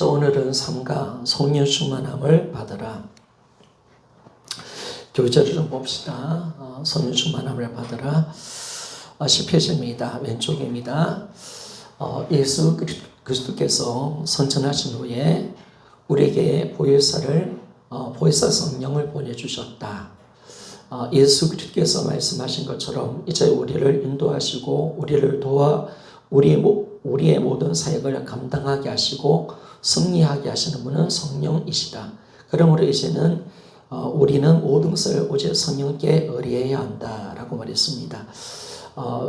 자, 오늘은 3강 성령 충만함을 받으라. 교재를 좀 봅시다. 성령 충만함을 받으라. 10페이지입니다. 왼쪽입니다. 예수 그리스도께서 선천하신 후에 우리에게 보혜사 성령을 보내주셨다. 예수 그리스도께서 말씀하신 것처럼 이제 우리를 인도하시고 우리를 도와 우리의 모든 사역을 감당하게 하시고 승리하게 하시는 분은 성령이시다. 그러므로 이제는 우리는 모든 것을 오직 성령께 의뢰해야 한다라고 말했습니다.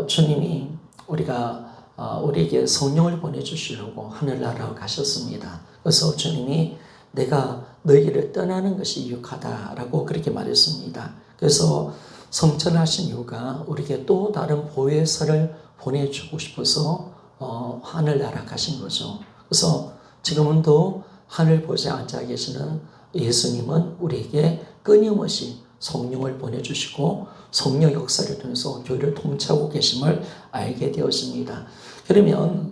주님이 우리에게 성령을 보내주시려고 하늘나라로 가셨습니다. 그래서 주님이 내가 너희를 떠나는 것이 유익하다라고 그렇게 말했습니다. 그래서 성천하신 이유가 우리에게 또 다른 보혜사를 보내주고 싶어서 하늘나라 가신 거죠. 그래서 지금은 또 하늘 보좌에 앉아 계시는 예수님은 우리에게 끊임없이 성령을 보내주시고 성령 역사를 통해서 교회를 통치하고 계심을 알게 되었습니다. 그러면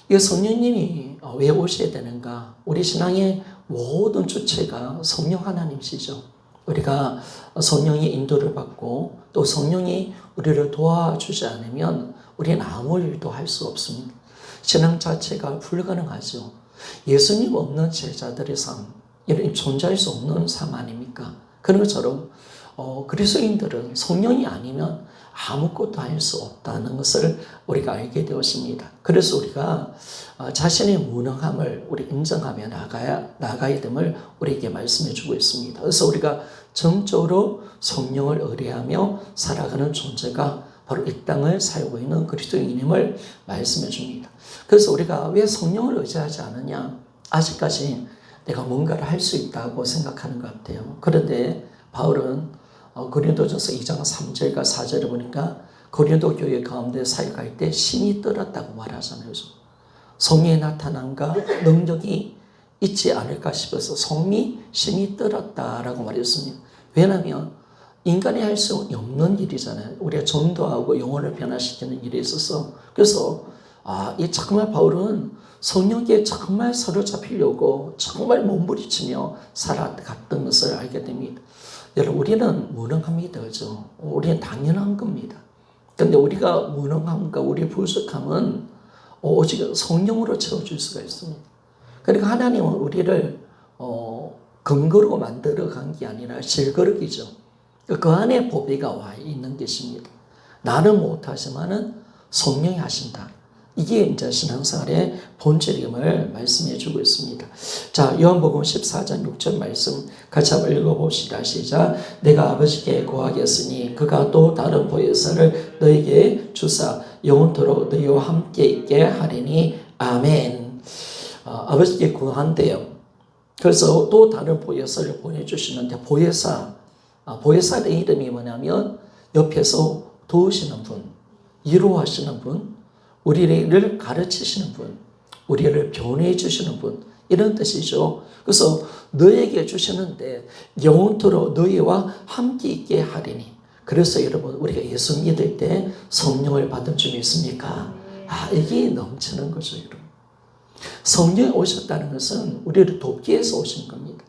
이 성령님이 왜 오셔야 되는가? 우리 신앙의 모든 주체가 성령 하나님이시죠. 우리가 성령의 인도를 받고 또 성령이 우리를 도와주지 않으면 우리는 아무 일도 할 수 없습니다. 신앙 자체가 불가능하죠. 예수님 없는 제자들의 삶, 이런 존재할 수 없는 삶 아닙니까? 그런 것처럼 그리스도인들은 성령이 아니면 아무것도 할 수 없다는 것을 우리가 알게 되었습니다. 그래서 우리가 자신의 무능함을 우리 인정하며 나가야 됨을 우리에게 말씀해 주고 있습니다. 그래서 우리가 정적으로 성령을 의뢰하며 살아가는 존재가 바로 이 땅을 살고 있는 그리스도인임을 말씀해 줍니다. 그래서 우리가 왜 성령을 의지하지 않느냐? 아직까지 내가 뭔가를 할 수 있다고 생각하는 것 같아요. 그런데 바울은 고린도전서 2장 3절과 4절을 보니까 고린도 교회 가운데 사역할 때 신이 떨었다고 말하잖아요. 성령의 나타남과 능력이 있지 않을까 싶어서 신이 떨었다라고 말했습니다. 왜냐하면 인간이 할 수 없는 일이잖아요. 우리가 전도하고 영혼을 변화시키는 일에 있어서. 그래서 정말 바울은 성령께 정말 사로잡히려고 정말 몸부림치며 살아갔던 것을 알게 됩니다. 여러분, 우리는 무능합니다. 그죠? 우리는 당연한 겁니다. 그런데 우리가 무능함과 우리의 부족함은 오직 성령으로 채워줄 수가 있습니다. 그러니까 하나님은 우리를 근거로 만들어 간 게 아니라 실거룩이죠. 그 안에 보배가 와 있는 것입니다. 나는 못하지만은 성령이 하신다. 이게 이제 신앙생활의 본질임을 말씀해 주고 있습니다. 자, 요한복음 14장 6절 말씀 같이 한번 읽어봅시다. 시작. 내가 아버지께 구하겠으니 그가 또 다른 보혜사를 너에게 주사 영원토록 너희와 함께 있게 하리니 아멘. 아버지께 구한대요. 그래서 또 다른 보혜사를 보내주시는데 보혜사의 이름이 뭐냐면 옆에서 도우시는 분, 위로하시는 분, 우리를 가르치시는 분, 우리를 변호해 주시는 분, 이런 뜻이죠. 그래서 너에게 주시는데 영원토록 너희와 함께 있게 하리니. 그래서 여러분, 우리가 예수 믿을 때 성령을 받은 줄 믿습니까? 이게 넘치는 거죠, 여러분. 성령이 오셨다는 것은 우리를 돕기 위해서 오신 겁니다.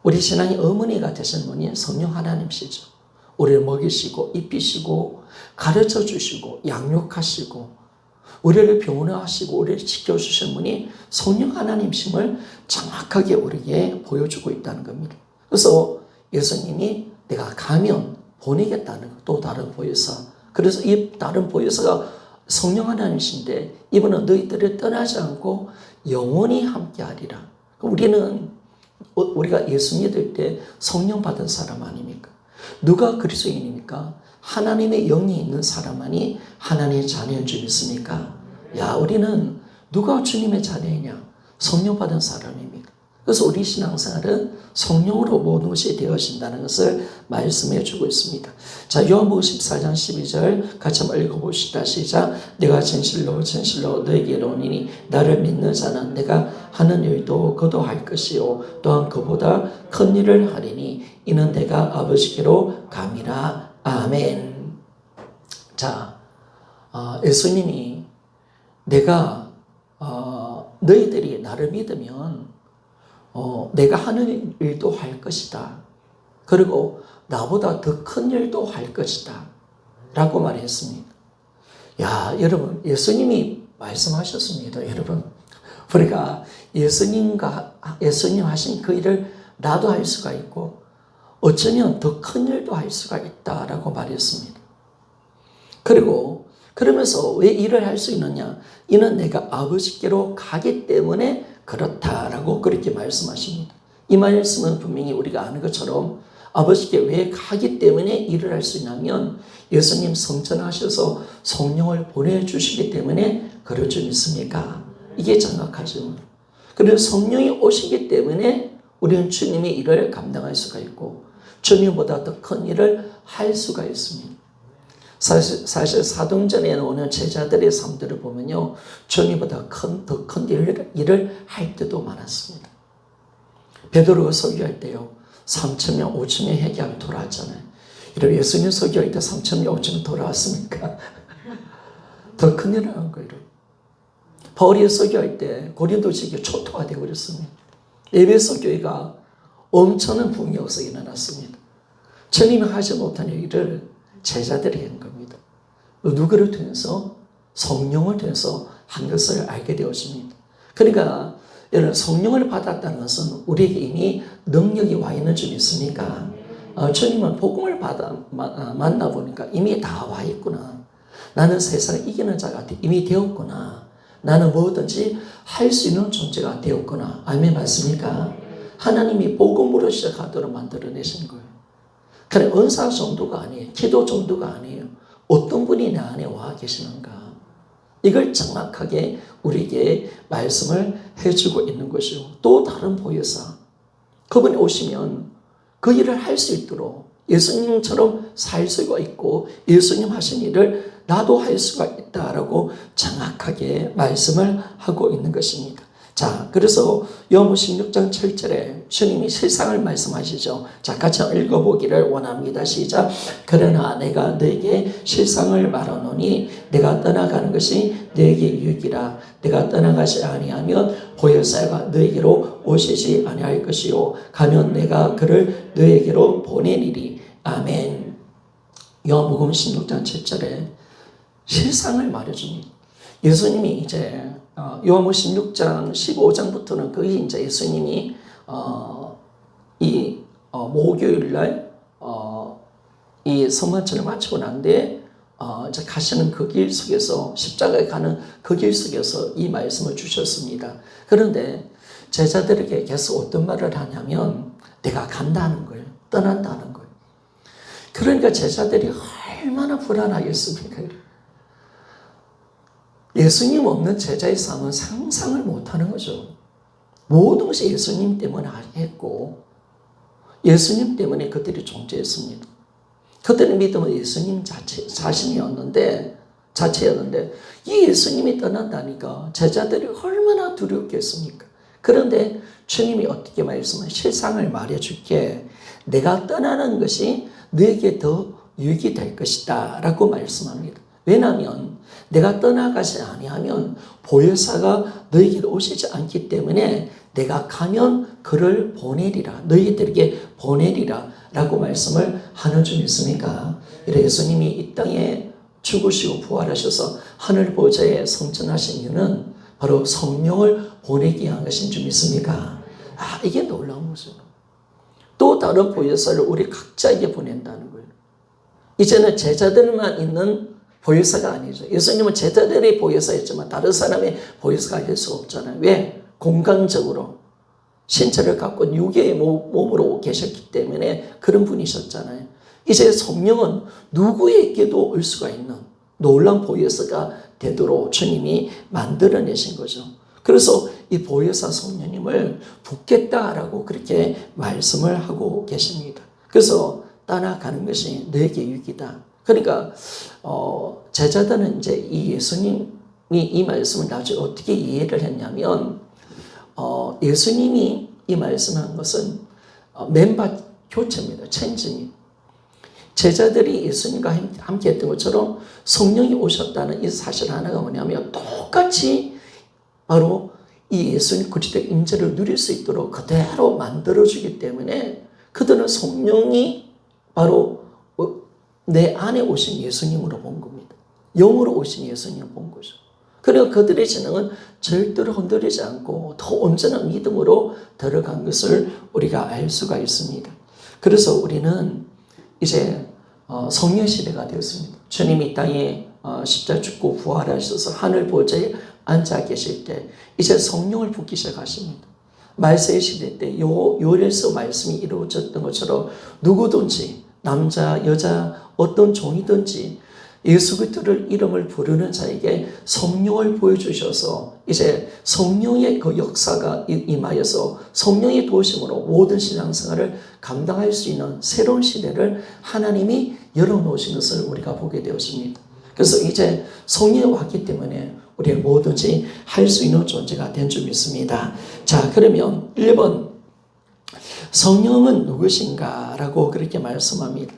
우리 신앙의 어머니가 되신 분이 성령 하나님이시죠. 우리를 먹이시고 입히시고 가르쳐 주시고 양육하시고 우리를 변호하시고 우리를 지켜주신 분이 성령 하나님심을 정확하게 우리에게 보여주고 있다는 겁니다. 그래서 예수님이 내가 가면 보내겠다는 또 다른 보혜사. 그래서 이 다른 보혜사가 성령 하나님이신데 이분은 너희들을 떠나지 않고 영원히 함께하리라. 우리가 예수 믿을 때 성령 받은 사람 아닙니까? 누가 그리스도인입니까? 하나님의 영이 있는 사람만이 하나님의 자녀인 줄 믿습니까? 우리는 누가 주님의 자녀이냐? 성령 받은 사람입니다. 그래서 우리 신앙생활은 성령으로 모든 것이 되어진다는 것을 말씀해 주고 있습니다. 자, 요한복음 14장 12절 같이 한번 읽어봅시다. 시작. 내가 진실로 너에게 이르노니 나를 믿는 자는 내가 하는 일도 그도 할 것이요 또한 그보다 큰 일을 하리니 이는 내가 아버지께로 감이라. 아멘. 자, 예수님이 내가 너희들이 나를 믿으면 내가 하는 일도 할 것이다. 그리고 나보다 더 큰 일도 할 것이다. 라고 말했습니다. 야, 여러분, 예수님이 말씀하셨습니다. 여러분, 우리가 예수님 하신 그 일을 나도 할 수가 있고 어쩌면 더 큰 일도 할 수가 있다라고 말했습니다. 그리고 그러면서 왜 일을 할 수 있느냐? 이는 내가 아버지께로 가기 때문에 그렇다라고 그렇게 말씀하십니다. 이 말씀은 분명히 우리가 아는 것처럼 아버지께 왜 가기 때문에 일을 할 수 있냐면 예수님 성전하셔서 성령을 보내주시기 때문에 그럴 줄 믿습니까? 이게 정확하죠. 그리고 성령이 오시기 때문에 우리는 주님의 일을 감당할 수가 있고 주님보다 더 큰 일을 할 수가 있습니다. 사실 사도행전에 나오는 제자들의 삶들을 보면요, 주님보다 더 큰 일을 할 때도 많았습니다. 베드로가 설교할 때요, 3,000명, 5,000명 회개하고 돌아왔잖아요. 이런 예수님 설교할 때 3,000명, 5,000명 돌아왔습니까? 더 큰 일을 한 거예요. 바울이 설교할 때 고린도 지역이 초토화 되어버렸습니다. 에베소 교회가 엄청난 부흥이 없어 일어났습니다. 주님이 하지 못한 일을 제자들이 한 겁니다. 누구를 통해서? 성령을 통해서 한 것을 알게 되었습니다. 그러니까 여러분, 성령을 받았다는 것은 우리에게 이미 능력이 와 있는 줄 믿습니까? 주님은 복음을 만나보니까 이미 다 와 있구나. 나는 세상을 이기는 자가 이미 되었구나. 나는 뭐든지 할 수 있는 존재가 되었구나. 아멘 맞습니까? 하나님이 복음으로 시작하도록 만들어내신 거예요. 그래, 은사 정도가 아니에요. 기도 정도가 아니에요. 어떤 분이 내 안에 와 계시는가. 이걸 정확하게 우리에게 말씀을 해주고 있는 것이요. 또 다른 보혜사. 그분이 오시면 그 일을 할 수 있도록 예수님처럼 살 수가 있고 예수님 하신 일을 나도 할 수가 있다라고 정확하게 말씀을 하고 있는 것입니다. 자, 그래서 요한복음 16장 7절에 주님이 실상을 말씀하시죠. 자, 같이 읽어보기를 원합니다. 시작. 그러나 내가 너에게 실상을 말하노니 내가 떠나가는 것이 너에게 유익이라. 내가 떠나가지 아니하면 보혜사가 너에게로 오시지 아니할 것이요 가면 내가 그를 너에게로 보내리리. 아멘. 요한복음 16장 7절에 실상을 말해줍니다. 예수님이 이제 요한복음 16장 15장부터는 거의 이제 예수님이 목요일날 이 성만찬을 마치고 난 뒤에 이제 가시는 그 길 속에서 십자가에 가는 그 길 속에서 이 말씀을 주셨습니다. 그런데 제자들에게 계속 어떤 말을 하냐면 내가 간다는 거예요. 떠난다는 거예요. 그러니까 제자들이 얼마나 불안하겠습니까? 예수님 없는 제자의 삶은 상상을 못하는 거죠. 모든 것이 예수님 때문에 했고 예수님 때문에 그들이 존재했습니다. 그들의 믿음은 예수님 자체였는데 이 예수님이 떠난다니까 제자들이 얼마나 두렵겠습니까? 그런데 주님이 어떻게 말씀하시면 실상을 말해줄게. 내가 떠나는 것이 너에게 더 유익이 될 것이다 라고 말씀합니다. 왜냐하면 내가 떠나가지 아니하면 보혜사가 너희에게로 오시지 않기 때문에 내가 가면 그를 보내리라. 너희들에게 보내리라 라고 말씀을 하는 줄 믿습니까? 예수님이 이 땅에 죽으시고 부활하셔서 하늘 보좌에 성천하신 이유는 바로 성령을 보내기 위한 것인 줄 믿습니까? 이게 놀라운 거죠. 또 다른 보혜사를 우리 각자에게 보낸다는 거예요. 이제는 제자들만 있는 보혜사가 아니죠. 예수님은 제자들의 보혜사였지만 다른 사람의 보혜사가 될 수 없잖아요. 왜? 공간적으로 신체를 갖고 육의 몸으로 계셨기 때문에 그런 분이셨잖아요. 이제 성령은 누구에게도 올 수가 있는 놀라운 보혜사가 되도록 주님이 만들어내신 거죠. 그래서 이 보혜사 성령님을 붓겠다라고 그렇게 말씀을 하고 계십니다. 그래서 떠나가는 것이 너에게 유익이다. 그러니까 제자들은 이제 이 예수님이 이 말씀을 나중에 어떻게 이해를 했냐면 예수님이 이 말씀한 것은 멤버 교체입니다. 체인지입니다. 제자들이 예수님과 함께 했던 것처럼 성령이 오셨다는 이 사실 하나가 뭐냐면 똑같이 바로 이 예수님 그리스도의 임재를 누릴 수 있도록 그대로 만들어주기 때문에 그들은 성령이 바로 내 안에 오신 예수님으로 본 겁니다. 영으로 오신 예수님을 본 거죠. 그리고 그들의 진영은 절대로 흔들리지 않고 더 온전한 믿음으로 들어간 것을 우리가 알 수가 있습니다. 그래서 우리는 이제 성령 시대가 되었습니다. 주님이 이 땅에 십자가 죽고 부활하셔서 하늘 보좌에 앉아 계실 때 이제 성령을 붓기 시작하십니다. 말세 시대 때 요엘서 말씀이 이루어졌던 것처럼 누구든지 남자 여자 어떤 종이든지 예수 그리스도를 이름을 부르는 자에게 성령을 보여주셔서 이제 성령의 그 역사가 임하여서 성령의 도우심으로 모든 신앙생활을 감당할 수 있는 새로운 시대를 하나님이 열어놓으신 것을 우리가 보게 되었습니다. 그래서 이제 성령이 왔기 때문에 우리가 뭐든지 할 수 있는 존재가 된 줄 믿습니다. 자, 그러면 1번 성령은 누구신가? 라고 그렇게 말씀합니다.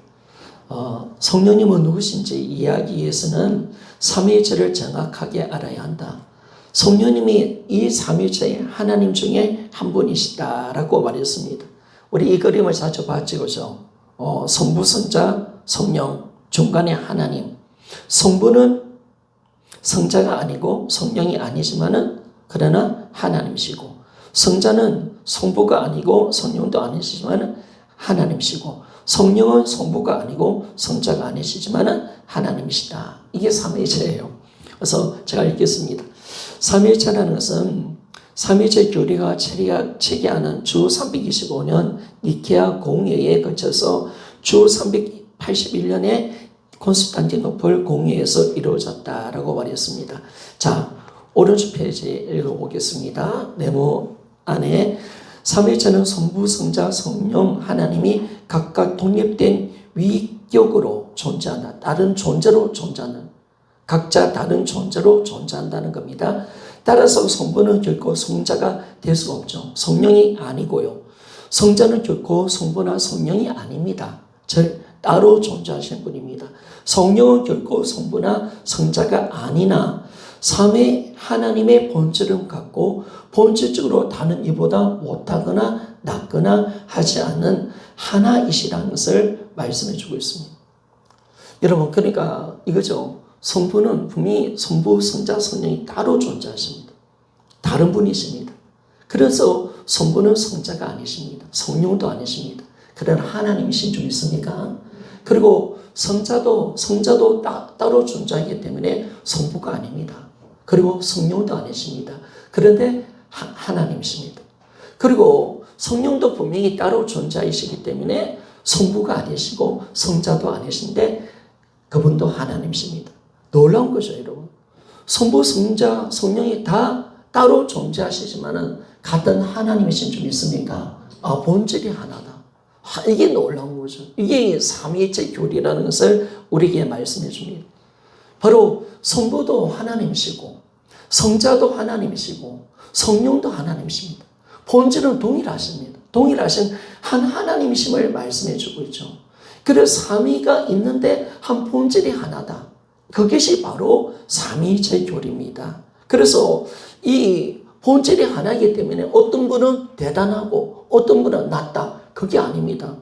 성령님은 누구신지 이해하기 위해서는 삼위일체를 정확하게 알아야 한다. 성령님이 이 삼위일체의 하나님 중에 한 분이시다라고 말했습니다. 우리 이 그림을 자주 봤지, 그죠? 성부, 성자, 성령, 중간에 하나님. 성부는 성자가 아니고 성령이 아니지만은 그러나 하나님이시고, 성자는 성부가 아니고 성령도 아니시지만은 하나님이시고, 성령은 성부가 아니고 성자가 아니시지만은 하나님이시다. 이게 삼위일체예요. 그래서 제가 읽겠습니다. 삼위일체라는 것은 삼위일체 교리가 체계하는 주 325년 니케아 공회에 거쳐서 주 381년에 콘스탄티노플 공회에서 이루어졌다라고 말했습니다. 자, 오른쪽 페이지 읽어보겠습니다. 네모 안에 삼위일체는 성부, 성자, 성령, 하나님이 각각 독립된 위격으로 존재한다. 다른 존재로 존재하는, 각자 다른 존재로 존재한다는 겁니다. 따라서 성부는 결코 성자가 될 수가 없죠. 성령이 아니고요. 성자는 결코 성부나 성령이 아닙니다. 따로 존재하시는 분입니다. 성령은 결코 성부나 성자가 아니나 삼위 하나님의 본질을 갖고 본질적으로 다른 이보다 못하거나 낫거나 하지 않는 하나이시라는 것을 말씀해 주고 있습니다. 여러분, 그러니까 이거죠. 성부는 분명히 성부, 성자, 성령이 따로 존재하십니다. 다른 분이십니다. 그래서 성부는 성자가 아니십니다. 성령도 아니십니다. 그러나 하나님이신 줄 믿습니까? 그리고 성자도 따로 존재하기 때문에 성부가 아닙니다. 그리고 성령도 아니십니다. 그런데 하나님이십니다. 그리고 성령도 분명히 따로 존재이시기 때문에 성부가 아니시고 성자도 아니신데 그분도 하나님이십니다. 놀라운 거죠, 여러분. 성부, 성자, 성령이 다 따로 존재하시지만은 같은 하나님이신 줄 믿습니까? 본질이 하나다. 이게 놀라운 거죠. 이게 삼위일체 교리라는 것을 우리에게 말씀해 줍니다. 바로 성부도 하나님이시고 성자도 하나님이시고 성령도 하나님이십니다. 본질은 동일하십니다. 동일하신 한 하나님이심을 말씀해 주고 있죠. 그래서 삼위가 있는데 한 본질이 하나다. 그것이 바로 삼위일체 교리입니다. 그래서 이 본질이 하나이기 때문에 어떤 분은 대단하고 어떤 분은 낮다. 그게 아닙니다.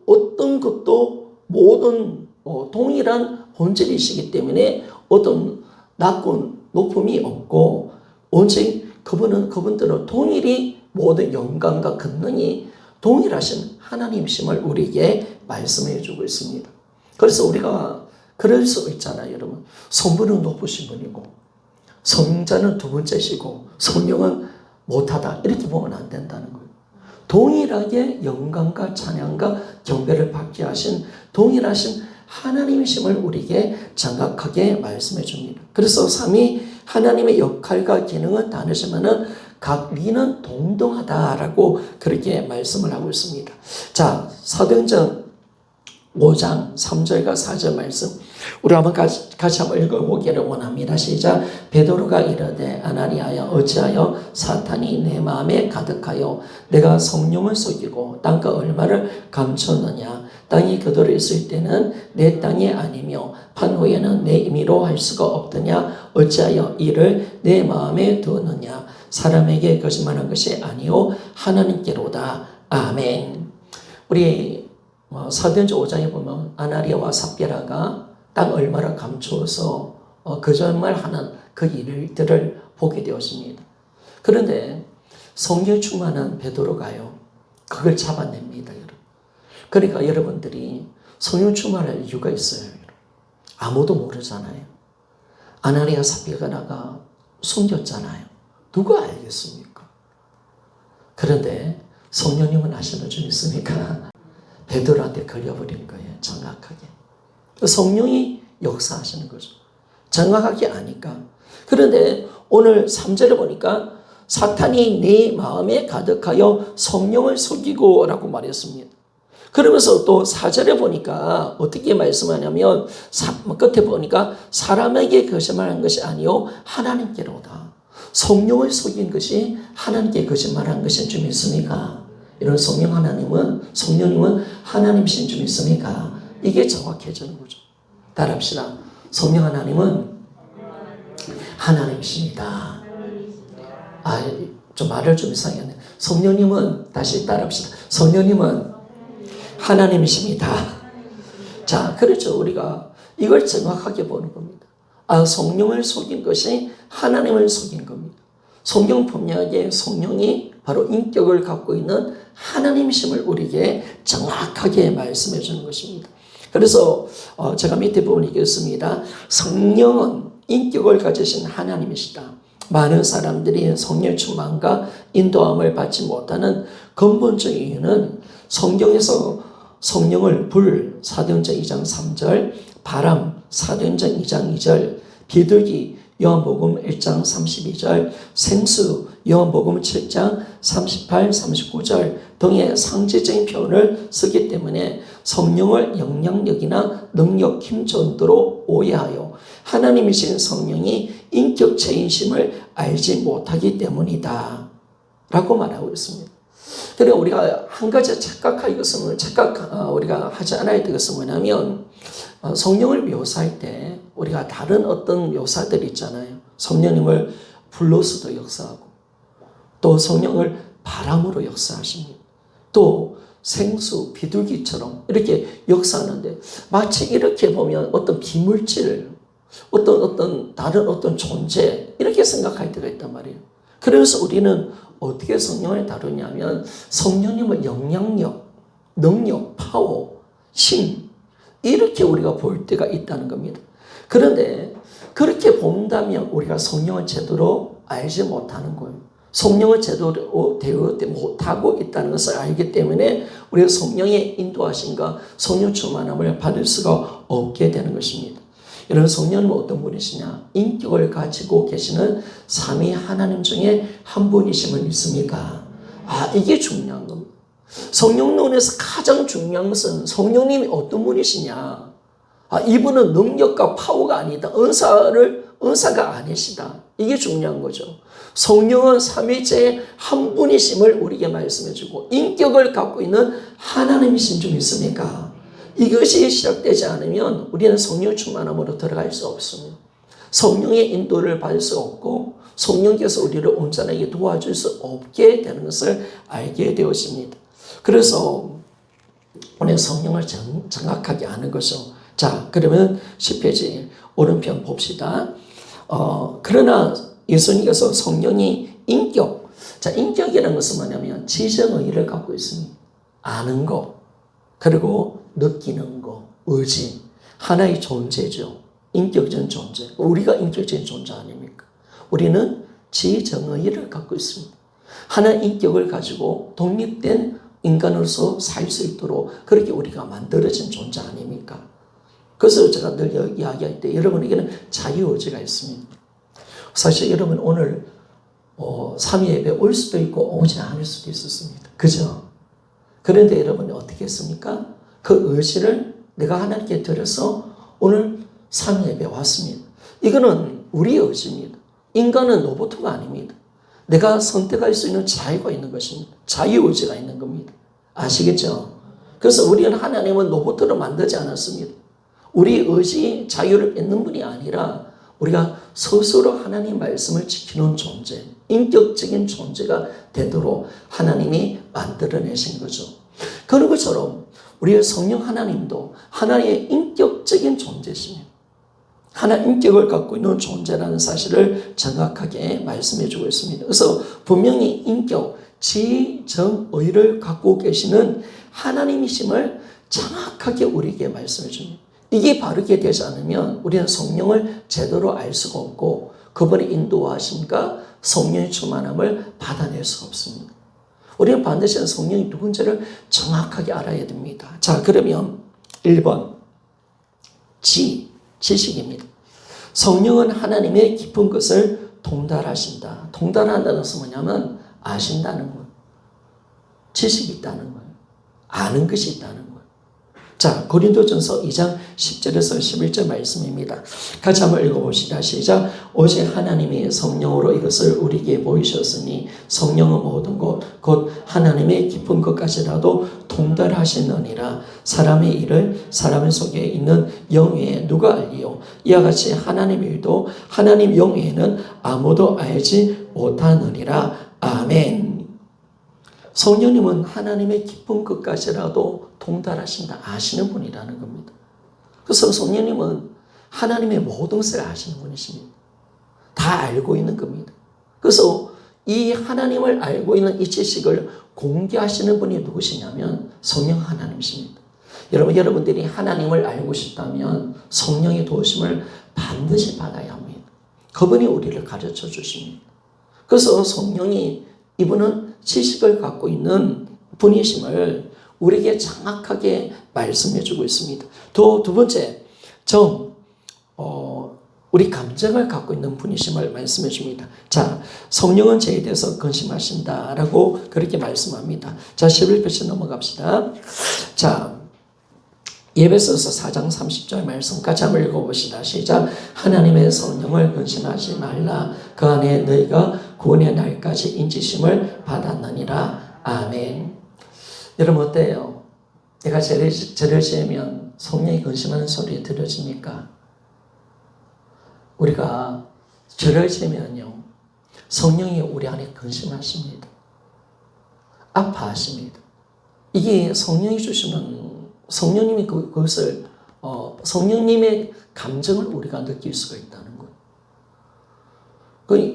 어떤 것도 모든 동일한 본질이시기 때문에 어떤 낮고 높음이 없고 오직 그분들은 동일히 모든 영광과 권능이 동일하신 하나님이심을 우리에게 말씀해 주고 있습니다. 그래서 우리가 그럴 수 있잖아요, 여러분. 성부는 높으신 분이고 성자는 두 번째시고 성령은 못하다. 이렇게 보면 안 된다는 거예요. 동일하게 영광과 찬양과 경배를 받게 하신 동일하신 하나님이심을 우리에게 정확하게 말씀해 줍니다. 그래서 삼위 하나님의 역할과 기능은 다르지만은 각 위는 동등하다라고 그렇게 말씀을 하고 있습니다. 자, 사도행전 5장 3절과 4절 말씀 우리 한번 같이 한번 읽어보기를 원합니다. 시작. 베드로가 이르되 아나니아야 어찌하여 사탄이 내 마음에 가득하여 내가 성령을 속이고 땅과 얼마를 감추었느냐. 땅이 그대로 있을 때는 내 땅이 아니며 판후에는 내 임의로 할 수가 없더냐. 어찌하여 이를 내 마음에 두었느냐. 사람에게 거짓말한 것이 아니요 하나님께로다. 아멘. 우리 사도행전 5장에 보면 아나니아와 삽비라가 땅 얼마나 감추어서 거짓말하는 그 일들을 보게 되었습니다. 그런데 성령 충만한 베드로가요, 그걸 잡아냅니다, 여러분. 그러니까 여러분들이 성령 충만할 이유가 있어요, 여러분. 아무도 모르잖아요. 아나니아 삽비라가 숨겼잖아요. 누가 알겠습니까? 그런데 성령님은 아시는 줄 믿습니까? 베드로한테 걸려버린 거예요, 정확하게. 성령이 역사하시는 거죠. 정확하게 아니까. 그런데 오늘 3절을 보니까 사탄이 네 마음에 가득하여 성령을 속이고 라고 말했습니다. 그러면서 또 4절에 보니까 어떻게 말씀하냐면 끝에 보니까 사람에게 거짓말한 것이 아니요 하나님께로다. 성령을 속인 것이 하나님께 거짓말한 것인 줄 믿습니까? 이런 성령님은 하나님이신 줄 믿습니까? 이게 정확해지는 거죠. 따라합시다. 성령 하나님은 하나님이십니다. 좀 말을 좀 이상하네. 성령님은, 다시 따라합시다. 성령님은 하나님이십니다. 자, 그렇죠. 우리가 이걸 정확하게 보는 겁니다. 성령을 속인 것이 하나님을 속인 겁니다. 성경 분명하게 성령이 바로 인격을 갖고 있는 하나님이심을 우리에게 정확하게 말씀해 주는 것입니다. 그래서 제가 밑에 부분 읽겠습니다. 성령은 인격을 가지신 하나님이시다. 많은 사람들이 성령 충만과 인도함을 받지 못하는 근본적 이유는 성경에서 성령을 불, 사도행전 2장 3절, 바람, 사도행전 2장 2절, 비둘기, 요한복음 1장 32절, 생수, 요한복음 7장 38, 39절 등의 상징적인 표현을 쓰기 때문에 성령을 영향력이나 능력, 힘 정도로 오해하여 하나님이신 성령이 인격체인심을 알지 못하기 때문이다 라고 말하고 있습니다. 그래서 우리가 한 가지 우리가 하지 않아야 될 것은 뭐냐면, 성령을 묘사할 때 우리가 다른 어떤 묘사들이 있잖아요. 성령님을 불로서도 역사하고, 또 성령을 바람으로 역사하십니다. 또 생수, 비둘기처럼 이렇게 역사하는데, 마치 이렇게 보면 어떤 비물질, 어떤 다른 어떤 존재, 이렇게 생각할 때가 있단 말이에요. 그래서 우리는 어떻게 성령을 다루냐면, 성령님을 영향력, 능력, 파워, 힘, 이렇게 우리가 볼 때가 있다는 겁니다. 그런데 그렇게 본다면 우리가 성령을 제대로 알지 못하는 거예요. 성령을 제대로 대우하지 못하고 있다는 것을 알기 때문에 우리가 성령의 인도하심과 성령 충만함을 받을 수가 없게 되는 것입니다. 여러분, 성령님은 어떤 분이시냐? 인격을 가지고 계시는 삼위 하나님 중에 한 분이심을 믿습니까? 이게 중요한 겁니다. 성령론에서 가장 중요한 것은 성령님이 어떤 분이시냐? 이분은 능력과 파워가 아니다. 은사가 아니시다. 이게 중요한 거죠. 성령은 삼위체의 한 분이심을 우리에게 말씀해주고 인격을 갖고 있는 하나님이신 줄 믿습니까? 이것이 시작되지 않으면 우리는 성령 충만함으로 들어갈 수 없습니다. 성령의 인도를 받을 수 없고 성령께서 우리를 온전하게 도와줄 수 없게 되는 것을 알게 되었습니다. 그래서 오늘 성령을 정확하게 아는 것이죠. 자, 그러면 10페이지 오른편 봅시다. 그러나 예수님께서 성령이 인격, 자, 인격이라는 것은 뭐냐면 지정의를 갖고 있습니다. 아는 거, 그리고 느끼는 거, 의지, 하나의 존재죠. 인격적인 존재. 우리가 인격적인 존재 아닙니까? 우리는 지정의를 갖고 있습니다. 하나의 인격을 가지고 독립된 인간으로서 살 수 있도록 그렇게 우리가 만들어진 존재 아닙니까? 그래서 제가 늘 이야기할 때 여러분에게는 자유의지가 있습니다. 사실 여러분 오늘 삼위예배 올 수도 있고 오지 않을 수도 있었습니다. 그죠? 그런데 여러분이 어떻게 했습니까? 그 의지를 내가 하나님께 드려서 오늘 삼위예배 왔습니다. 이거는 우리의 의지입니다. 인간은 로봇가 아닙니다. 내가 선택할 수 있는 자유가 있는 것입니다. 자유의지가 있는 겁니다. 아시겠죠? 그래서 우리는 하나님은 로봇으로 만들지 않았습니다. 우리 의지, 자유를 뺏는 분이 아니라 우리가 스스로 하나님 말씀을 지키는 존재, 인격적인 존재가 되도록 하나님이 만들어내신 거죠. 그런 것처럼 우리의 성령 하나님도 하나님의 인격적인 존재십니다. 하나님 인격을 갖고 있는 존재라는 사실을 정확하게 말씀해 주고 있습니다. 그래서 분명히 인격, 지, 정, 의를 갖고 계시는 하나님이심을 정확하게 우리에게 말씀해 줍니다. 이게 바르게 되지 않으면 우리는 성령을 제대로 알 수가 없고 그분의 인도하심과 성령의 충만함을 받아낼 수가 없습니다. 우리는 반드시 성령이 누군지를 정확하게 알아야 됩니다. 자, 그러면 1번 지식입니다. 성령은 하나님의 깊은 것을 통달하신다. 통달한다는 것은 뭐냐면 아신다는 것. 지식이 있다는 것. 아는 것이 있다는 것. 자, 고린도전서 2장 10절에서 11절 말씀입니다. 같이 한번 읽어봅시다. 시작. 오직 하나님이 성령으로 이것을 우리에게 보이셨으니 성령은 모든 것 곧 하나님의 깊은 것까지라도 통달하시느니라. 사람의 일을 사람 속에 있는 영 외에 누가 알리요? 이와 같이 하나님의 일도 하나님 영 외에는 아무도 알지 못하느니라. 아멘. 성령님은 하나님의 깊은 것까지라도 통달하신다. 아시는 분이라는 겁니다. 그래서 성령님은 하나님의 모든 것을 아시는 분이십니다. 다 알고 있는 겁니다. 그래서 이 하나님을 알고 있는 이 지식을 공개하시는 분이 누구시냐면 성령 하나님이십니다. 여러분들이 하나님을 알고 싶다면 성령의 도우심을 반드시 받아야 합니다. 그분이 우리를 가르쳐 주십니다. 그래서 성령이 이분은 지식을 갖고 있는 분이심을 우리에게 정확하게 말씀해 주고 있습니다. 또 두 번째, 우리 감정을 갖고 있는 분이심을 말씀해 줍니다. 자, 성령은 저에 대해서 근심하신다라고 그렇게 말씀합니다. 자, 11페이지 넘어갑시다. 자, 에베소서 4장 30절 말씀까지 한번 읽어봅시다. 시작. 하나님의 성령을 근심하지 말라. 그 안에 너희가 구원의 날까지 인지심을 받았느니라. 아멘. 여러분 어때요? 내가 죄를 지으면 성령이 근심하는 소리 들려집니까? 우리가 죄를 지으면요, 성령이 우리 안에 근심하십니다. 아파하십니다. 이게 성령이 주시는, 성령님이 그것을, 성령님의 감정을 우리가 느낄 수가 있다는 거예요.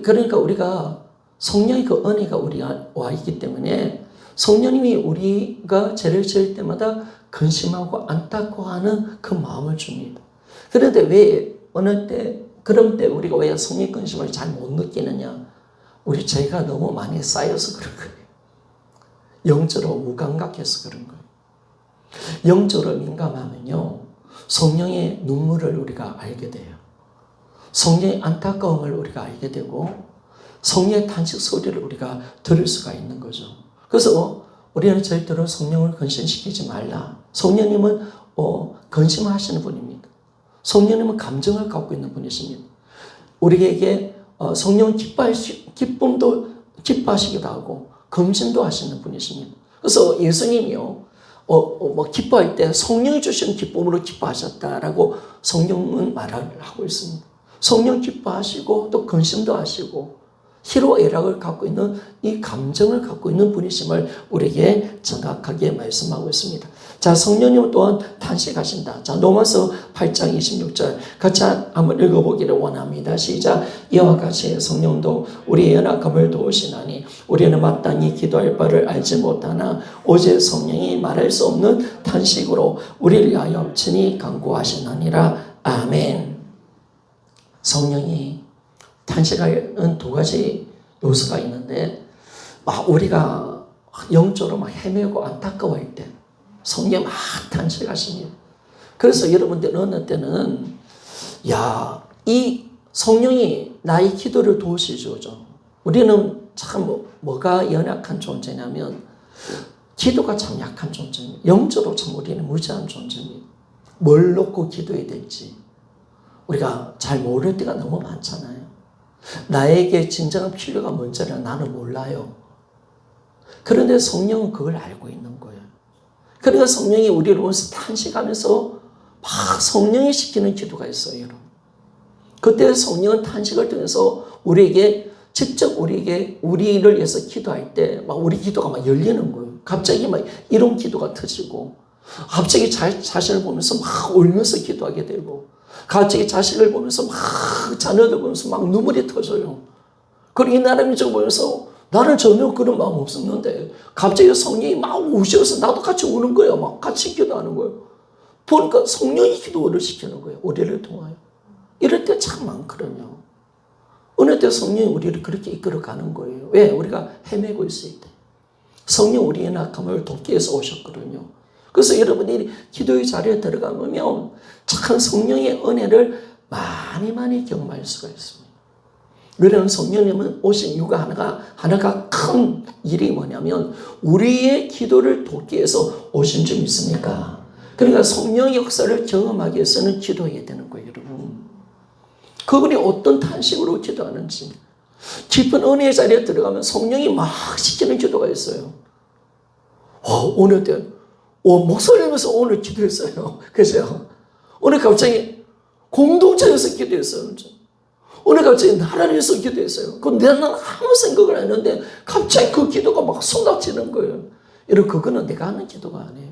그러니까 우리가 성령의 그 은혜가 우리 와 있기 때문에 성령님이 우리가 죄를 지을 때마다 근심하고 안타까워하는 그 마음을 줍니다. 그런데 왜 어느 때, 그런 때 우리가 왜 성령 근심을 잘 못 느끼느냐? 우리 죄가 너무 많이 쌓여서 그런 거예요. 영적으로 무감각해서 그런 거예요. 영적으로 민감하면요, 성령의 눈물을 우리가 알게 돼요. 성령의 안타까움을 우리가 알게 되고 성령의 탄식 소리를 우리가 들을 수가 있는 거죠. 그래서 우리는 절대로 성령을 근심시키지 말라. 성령님은 근심하시는 분입니다. 성령님은 감정을 갖고 있는 분이십니다. 우리에게 성령 기쁨도 기뻐하시기도 하고 검진도 하시는 분이십니다. 그래서 예수님이요, 기뻐할 때 성령이 주신 기쁨으로 기뻐하셨다라고 성령은 말을 하고 있습니다. 성령 기뻐하시고 또 근심도 하시고 희로애락을 갖고 있는 이 감정을 갖고 있는 분이심을 우리에게 정확하게 말씀하고 있습니다. 자, 성령님 또한 탄식하신다. 자, 로마서 8장 26절 같이 한번 읽어보기를 원합니다. 시작. 이와 같이 성령도 우리의 연약함을 도우시나니 우리는 마땅히 기도할 바를 알지 못하나 오직 성령이 말할 수 없는 탄식으로 우리를 위하여 친히 간구하시나니라. 아멘. 성령이 탄식하는 두 가지 요소가 있는데, 우리가 영적으로 막 헤매고 안타까워할 때 성령 막 탄식하십니다. 그래서 여러분들 어느 때는 이 성령이 나의 기도를 도우시죠. 우리는 참 뭐가 연약한 존재냐면 기도가 참 약한 존재입니다. 영적으로 참 우리는 무지한 존재입니다. 뭘 놓고 기도해야 될지 우리가 잘 모를 때가 너무 많잖아요. 나에게 진정한 필요가 뭔지를 나는 몰라요. 그런데 성령은 그걸 알고 있는 거예요. 그러니까 성령이 우리를 위해서 탄식하면서 막 성령이 시키는 기도가 있어요, 여러분. 그때 성령은 탄식을 통해서 우리에게 직접 우리를 위해서 기도할 때 막 우리 기도가 막 열리는 거예요. 갑자기 막 이런 기도가 터지고, 갑자기 자신을 보면서 막 울면서 기도하게 되고, 갑자기 자식을 보면서 막 자녀들 보면서 막 눈물이 터져요. 그리고 이 나라를 보면서 나는 전혀 그런 마음 없었는데 갑자기 성령이 막 우셔서 나도 같이 우는 거예요. 막 같이 기도하는 거예요. 보니까 성령이 기도를 시키는 거예요. 우리를 통하여. 이럴 때 참 많거든요. 어느 때 성령이 우리를 그렇게 이끌어가는 거예요. 왜? 우리가 헤매고 있을 때. 성령 우리의 낙함을 돕기 위해서 오셨거든요. 그래서 여러분이 기도의 자리에 들어가면 참 성령의 은혜를 많이 경험할 수가 있습니다. 그런 성령님은 오신 이유가 하나가 큰 일이 뭐냐면 우리의 기도를 돕기 위해서 오신 줄 믿습니까? 그러니까 성령의 역사를 경험하기 위해서는 기도해야 되는 거예요, 여러분. 그분이 어떤 탄식으로 기도하는지, 깊은 은혜의 자리에 들어가면 성령이 막 시키는 기도가 있어요. 오늘 때 목소리면서 오늘 기도했어요. 그죠? 오늘 갑자기 공동체에서 기도했어요. 오늘 갑자기 나라를 위해서 기도했어요. 나는 아무 생각을 안 했는데 갑자기 그 기도가 막 쏟아지는 거예요. 여러분, 그거는 내가 하는 기도가 아니에요.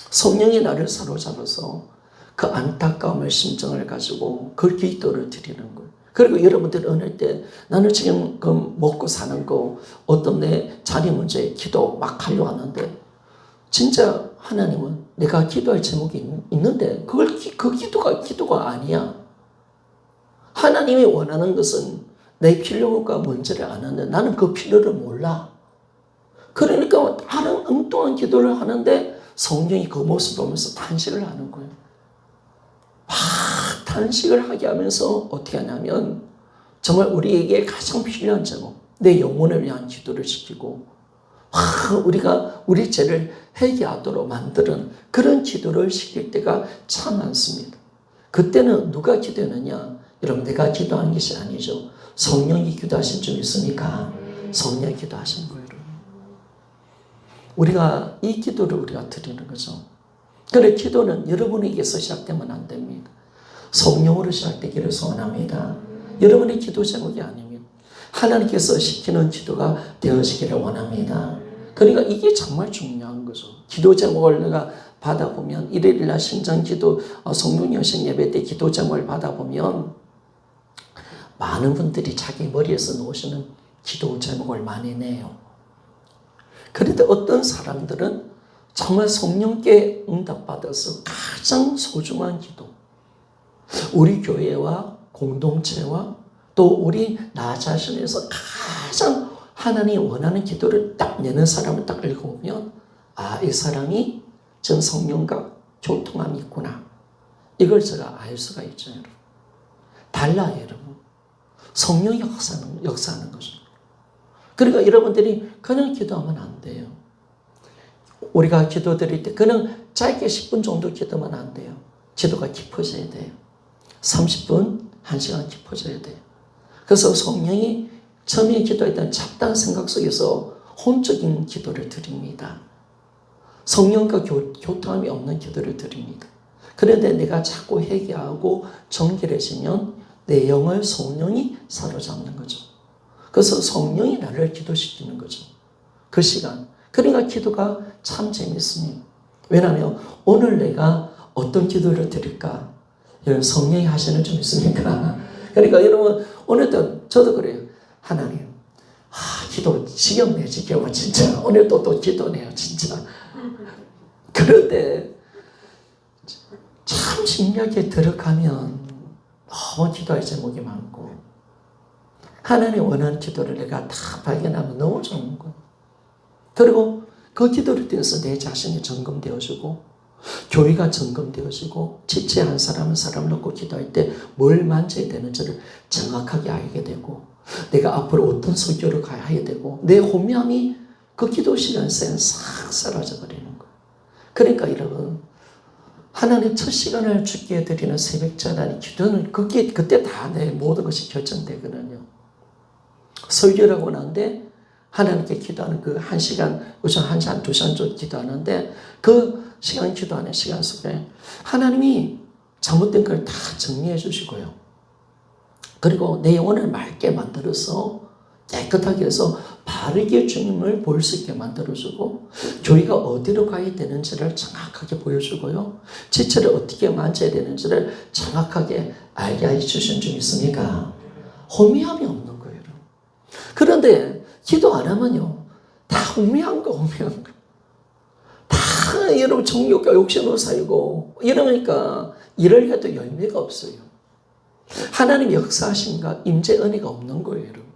성령이 나를 사로잡아서 그 안타까움의 심정을 가지고 그 기도를 드리는 거예요. 그리고 여러분들 어느 때 나는 지금 그 먹고 사는 거, 어떤 내 자녀 문제에 기도 막 하려고 하는데 진짜 하나님은 내가 기도할 제목이 있는데 그 기도가 아니야. 하나님이 원하는 것은 내 필요가 뭔지를 아는데 나는 그 필요를 몰라. 그러니까 다른 엉뚱한 기도를 하는데 성령이 그 모습을 보면서 탄식을 하는 거예요. 막 탄식을 하게 하면서 어떻게 하냐면 정말 우리에게 가장 필요한 제목, 내 영혼을 위한 기도를 시키고 우리가 우리 죄를 회개하도록 만드는 그런 기도를 시킬 때가 참 많습니다. 그때는 누가 기도했느냐? 여러분, 내가 기도한 것이 아니죠. 성령이 기도하신 줄 믿습니까? 성령이 기도하신 거예요. 우리가 이 기도를 우리가 드리는 거죠. 그래, 기도는 여러분에게서 시작되면 안 됩니다. 성령으로 시작되기를 소원합니다. 여러분의 기도 제목이 아니면 하나님께서 시키는 기도가 되어지기를 원합니다. 그러니까 이게 정말 중요한 거죠. 기도 제목을 내가 받아보면 일요일날 신정기도 성령 여신 예배 때 기도 제목을 받아보면 많은 분들이 자기 머리에서 놓으시는 기도 제목을 많이 내요. 그런데 어떤 사람들은 정말 성령께 응답받아서 가장 소중한 기도, 우리 교회와 공동체와 또 우리 나 자신에서 가장 하나님이 원하는 기도를 딱 내는 사람을 딱 읽어보면 이 사람이 전 성령과 교통함이 있구나. 이걸 제가 알 수가 있죠, 여러분. 달라요, 여러분. 성령이 역사하는 거죠. 그러니까 여러분들이 그냥 기도하면 안 돼요. 우리가 기도 드릴 때 그냥 짧게 10분 정도 기도하면 안 돼요. 기도가 깊어져야 돼요. 30분, 1시간 깊어져야 돼요. 그래서 성령이 처음에 기도했던 잡다한 생각 속에서 혼적인 기도를 드립니다. 성령과 교통함이 없는 기도를 드립니다. 그런데 내가 자꾸 회개하고 정결해지면 내 영을 성령이 사로잡는 거죠. 그래서 성령이 나를 기도시키는 거죠. 그 시간. 그러니까 기도가 참 재밌습니다. 왜냐하면 오늘 내가 어떤 기도를 드릴까? 여러분, 성령이 하시는 줄 믿습니까? 그러니까 여러분, 오늘도 저도 그래요. 하나님, 기도 지겹네, 지겨워, 진짜. 오늘도 또 기도네요, 진짜. 그런데 참 심리하게 들어가면 너무 기도할 제목이 많고 하나님 원하는 기도를 내가 다 발견하면 너무 좋은 거예요. 그리고 그 기도를 통해서 내 자신이 점검되어지고 교회가 점검되어지고 지체 한 사람 한 사람을 놓고 기도할 때 뭘 만져야 되는지를 정확하게 알게 되고 내가 앞으로 어떤 설교를 가야 해야 되고 내 혼미함이 그 기도 시간에 싹 사라져 버리는 거예요. 그러니까 여러분, 하나님 첫 시간을 주께 드리는 새벽전환이 기도는 그때 다 내 모든 것이 결정되거든요. 설교를 하고 난데 하나님께 기도하는 그 1시간, 우선 1시간, 2시간 정도 기도하는데 그 시간 기도하는 시간 속에 하나님이 잘못된 걸 다 정리해 주시고요. 그리고 내 영혼을 맑게 만들어서 깨끗하게 해서 바르게 주님을 볼 수 있게 만들어주고 교회가 어디로 가야 되는지를 정확하게 보여주고요. 지체를 어떻게 만져야 되는지를 정확하게 알게 해주신 줄 믿습니까? 호미함이 없는 거예요. 그런데 기도 안 하면요. 다 호미한 거. 다 여러분 정욕과 욕심으로 살고 이러니까 일을 해도 열매가 없어요. 하나님 역사하신가 임재 은혜가 없는 거예요. 여러분.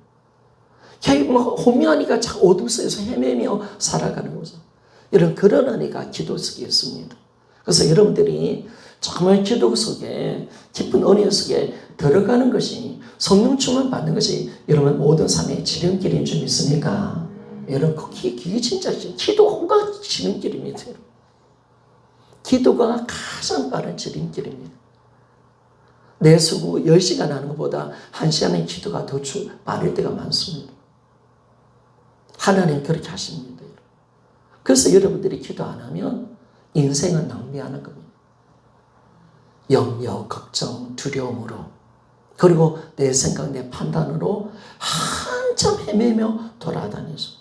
호미하니까 자꾸 어둠 속에서 헤매며 살아가는 거죠. 이런 그런 은혜가 기도 속에 있습니다. 그래서 여러분들이 정말 기도 속에 깊은 은혜 속에 들어가는 것이 성령 충만 받는 것이 여러분 모든 삶의 지름길인 줄 믿습니까? 여러분 그게 진짜 기도가 지름길입니다. 기도가 가장 빠른 지름길입니다. 내 수고 10시간 하는 것보다 1시간의 기도가 더 빠를 때가 많습니다. 하나님 그렇게 하십니다. 그래서 여러분들이 기도 안 하면 인생을 낭비하는 겁니다. 염려, 걱정, 두려움으로 그리고 내 생각, 내 판단으로 한참 헤매며 돌아다니죠.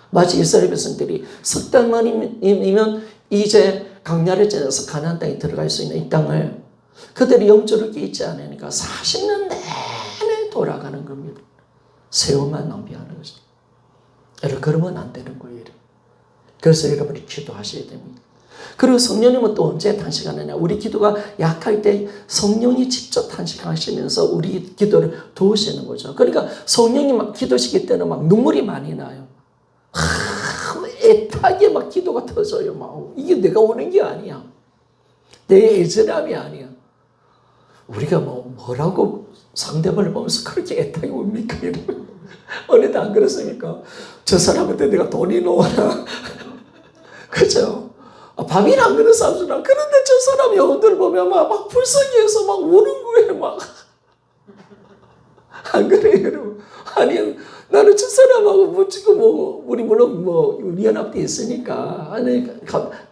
마치 이스라엘 백성들이 석 달만이면 이제 강야를 지나서 가나안 땅에 들어갈 수 있는 이 땅을 그들이 영적으로 깨지 않으니까 40년 내내 돌아가는 겁니다. 세월만 낭비하는 거죠. 여러분 그러면 안 되는 거예요. 그래서 여러분이 기도하셔야 됩니다. 그리고 성령님은 또 언제 탄식하느냐. 우리 기도가 약할 때 성령이 직접 탄식하시면서 우리 기도를 도우시는 거죠. 그러니까 성령이 막 기도시킬 때는 막 눈물이 많이 나요. 애타게 막 기도가 터져요. 막 이게 내가 오는 게 아니야. 내 애절함이 아니야. 우리가 뭐라고 상대방을 보면서 그렇게 애타게 웁니까? 어느덧 안 그렇습니까? 저 사람한테 내가 돈이 나오나? 그죠? 밥이나 안 그런 사주나? 그런데 저 사람 영혼들 보면 막 불쌍해서 막 우는 거예요. 막. 안 그래요, 여러분? 아니, 나는 저 사람하고 지금 우리 물론 우리 연합도 있으니까, 아니,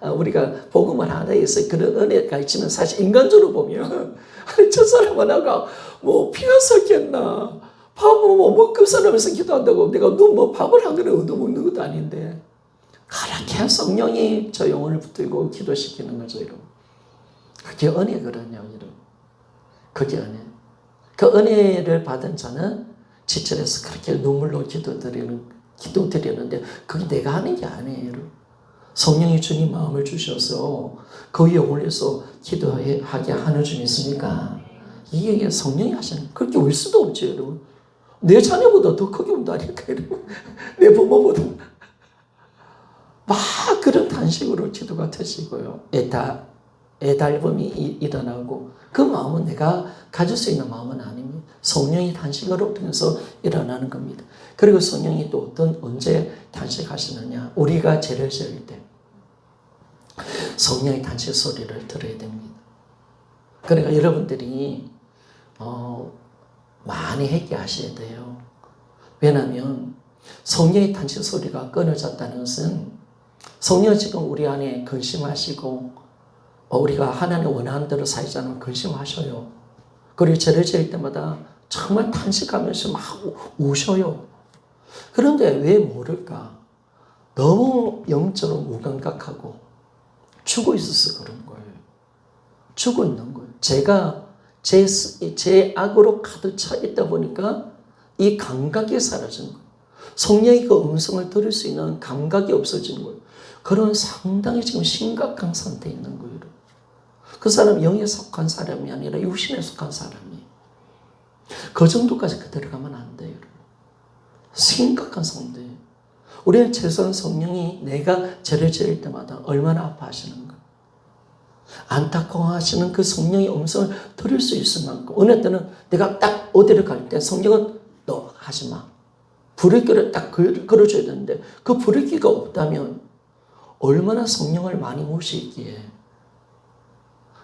우리가 복음을 하나 해서 그런 은혜가 있지만 사실 인간적으로 보면, 아니, 저 사람하고 피가 섞였나? 밥을 그 사람에서 기도한다고 내가 밥을 한 그릇 얻어먹는 것도 아닌데, 그렇게 성령이 저 영혼을 붙들고 기도시키는 거죠, 여러분. 그게 은혜거든요, 여러분. 그게 은혜. 그 은혜를 받은 자는 지철에서 그렇게 눈물로 기도드리는데 그게 내가 하는 게 아니에요. 성령이 주님 마음을 주셔서 그 영혼에서 기도하게 하는 줄 믿습니까? 이게 성령이 하시는 그렇게 울 수도 없죠, 여러분. 내 자녀보다 더 크게 운다니까, 여러분. 내 부모보다. 막 그런 단식으로 기도가 터지고요. 애달픔이 일어나고 그 마음은 내가 가질 수 있는 마음은 아닙니다. 성령이 단식으로 통해서 일어나는 겁니다. 그리고 성령이 또 언제 단식하시느냐. 우리가 죄를 지을 때 성령의 단식 소리를 들어야 됩니다. 그러니까 여러분들이 많이 회개하셔야 돼요. 왜냐하면 성령의 단식 소리가 끊어졌다는 것은 성령 지금 우리 안에 근심하시고 우리가 하나님 원하는 대로 살지 않으면 근심하셔요. 그리고 죄를 지을 때마다 정말 탄식하면서 막 우셔요. 그런데 왜 모를까? 너무 영적으로 무감각하고 죽어 있어서 그런 거예요. 죽어 있는 거예요. 제가 제 악으로 가득 차 있다 보니까 이 감각이 사라진 거예요. 성령의 그 음성을 들을 수 있는 감각이 없어지는 거예요. 그런 상당히 지금 심각한 상태에 있는 거예요. 그 사람은 영에 속한 사람이 아니라 육신에 속한 사람이에요. 그 정도까지 들어가면 안 돼요. 심각한 상태예요. 우리는 최소한 성령이 내가 죄를 지을 때마다 얼마나 아파하시는가. 안타까워하시는 그 성령의 음성을 들을 수 있을 만큼 어느 때는 내가 딱 어디를 갈 때 성령은 너 하지 마. 부르기를 딱 걸어줘야 되는데 그 부르기가 없다면 얼마나 성령을 많이 모시기에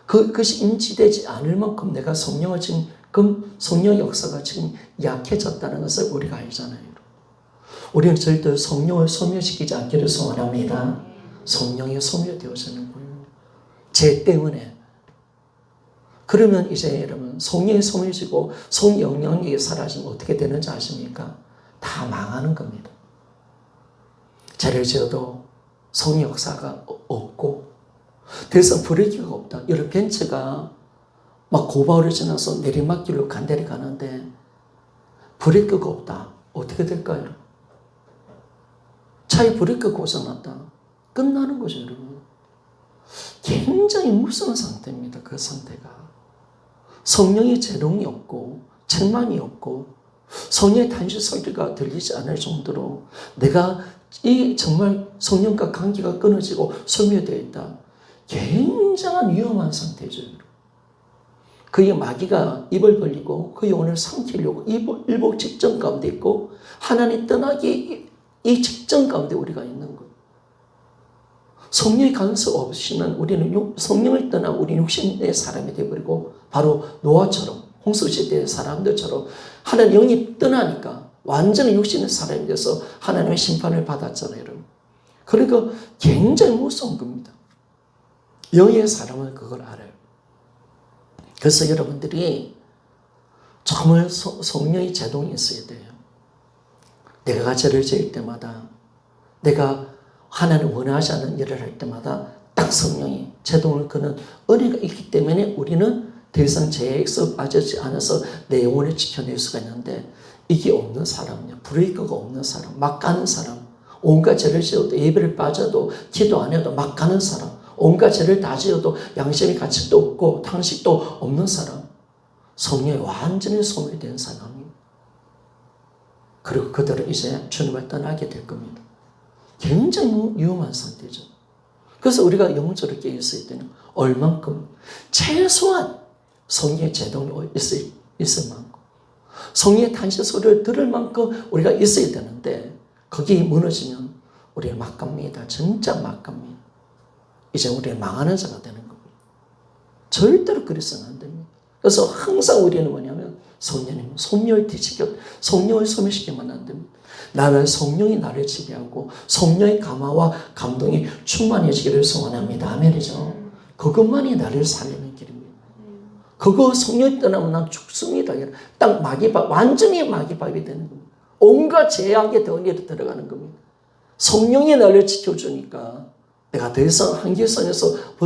그것이 인지되지 않을 만큼 내가 성령을 지금 성령 역사가 지금 약해졌다는 것을 우리가 알잖아요. 우리는 절대 성령을 소멸시키지 않기를 소원합니다. 성령이 소멸되어지는 거예요. 죄 때문에. 그러면 이제 여러분 성령이 소멸지고 성 영향력이 사라지면 어떻게 되는지 아십니까? 다 망하는 겁니다. 죄를 지어도 성 역사가 없고 더 이상 브레이크가 없다. 여러분 벤츠가 막 고바울을 지나서 내리막길로 간대리 가는데 브레이크가 없다. 어떻게 될까요? 차에 브레이크 고장났다. 끝나는 거죠, 여러분. 굉장히 무서운 상태입니다. 그 상태가. 성령의 제동이 없고 책망이 없고 성령의 단시 소리가 들리지 않을 정도로 내가 이 정말 성령과 관계가 끊어지고 소멸되어 있다. 굉장한 위험한 상태죠. 그의 마귀가 입을 벌리고 그 영혼을 삼키려고 일복 직전 가운데 있고 하나님 떠나기 이 직전 가운데 우리가 있는 거예요. 성령의 간섭 없이는 우리는 성령을 떠나 우리 육신의 사람이 되어버리고 바로 노아처럼 홍수시대의 사람들처럼 하나님 영이 떠나니까 완전히 육신의 사람이 돼서 하나님의 심판을 받았잖아요. 여러분. 그러니까 굉장히 무서운 겁니다. 영의 사람은 그걸 알아요. 그래서 여러분들이 정말 성령의 제동이 있어야 돼요. 내가 죄를 지을 때마다 내가 하나님 원하지 않는 일을 할 때마다 딱 성령이 제동을 거는 은혜가 있기 때문에 우리는 더 이상 죄에서 빠지지 않아서 내 영혼을 지켜낼 수가 있는데 이게 없는 사람은요. 브레이크가 없는 사람, 막 가는 사람, 온갖 죄를 지어도 예배를 빠져도 기도 안 해도 막 가는 사람, 온갖 죄를 다 지어도 양심의 가책도 없고 탄식도 없는 사람, 성령이 완전히 소멸된 사람이 그리고 그들은 이제 주님을 떠나게 될 겁니다. 굉장히 위험한 상태죠. 그래서 우리가 영적으로 깨어 있어야 되는 얼만큼 최소한 성령의 제동이 있을 만큼 성령의 탄식 소리를 들을 만큼 우리가 있어야 되는데 거기에 무너지면 우리는 막 갑니다. 진짜 막 갑니다. 이제 우리는 망하는 자가 되는 겁니다. 절대로 그래서는 안 됩니다. 그래서 항상 우리는 뭐냐면 성령님 성령을 뒤지켜 성령을 소멸시키면 안 됩니다. 나는 성령이 나를 지배하고 성령의 감화와 감동이 충만해지기를 소원합니다. 아멘이죠. 그것만이 나를 살리는 길입니다. 그거 성령이 떠나면 난 죽습니다. 딱 마귀밥, 완전히 마귀밥이 되는 겁니다. 온갖 죄악의 덩어리로 들어가는 겁니다. 성령이 나를 지켜주니까 내가 더 이상 한계선에서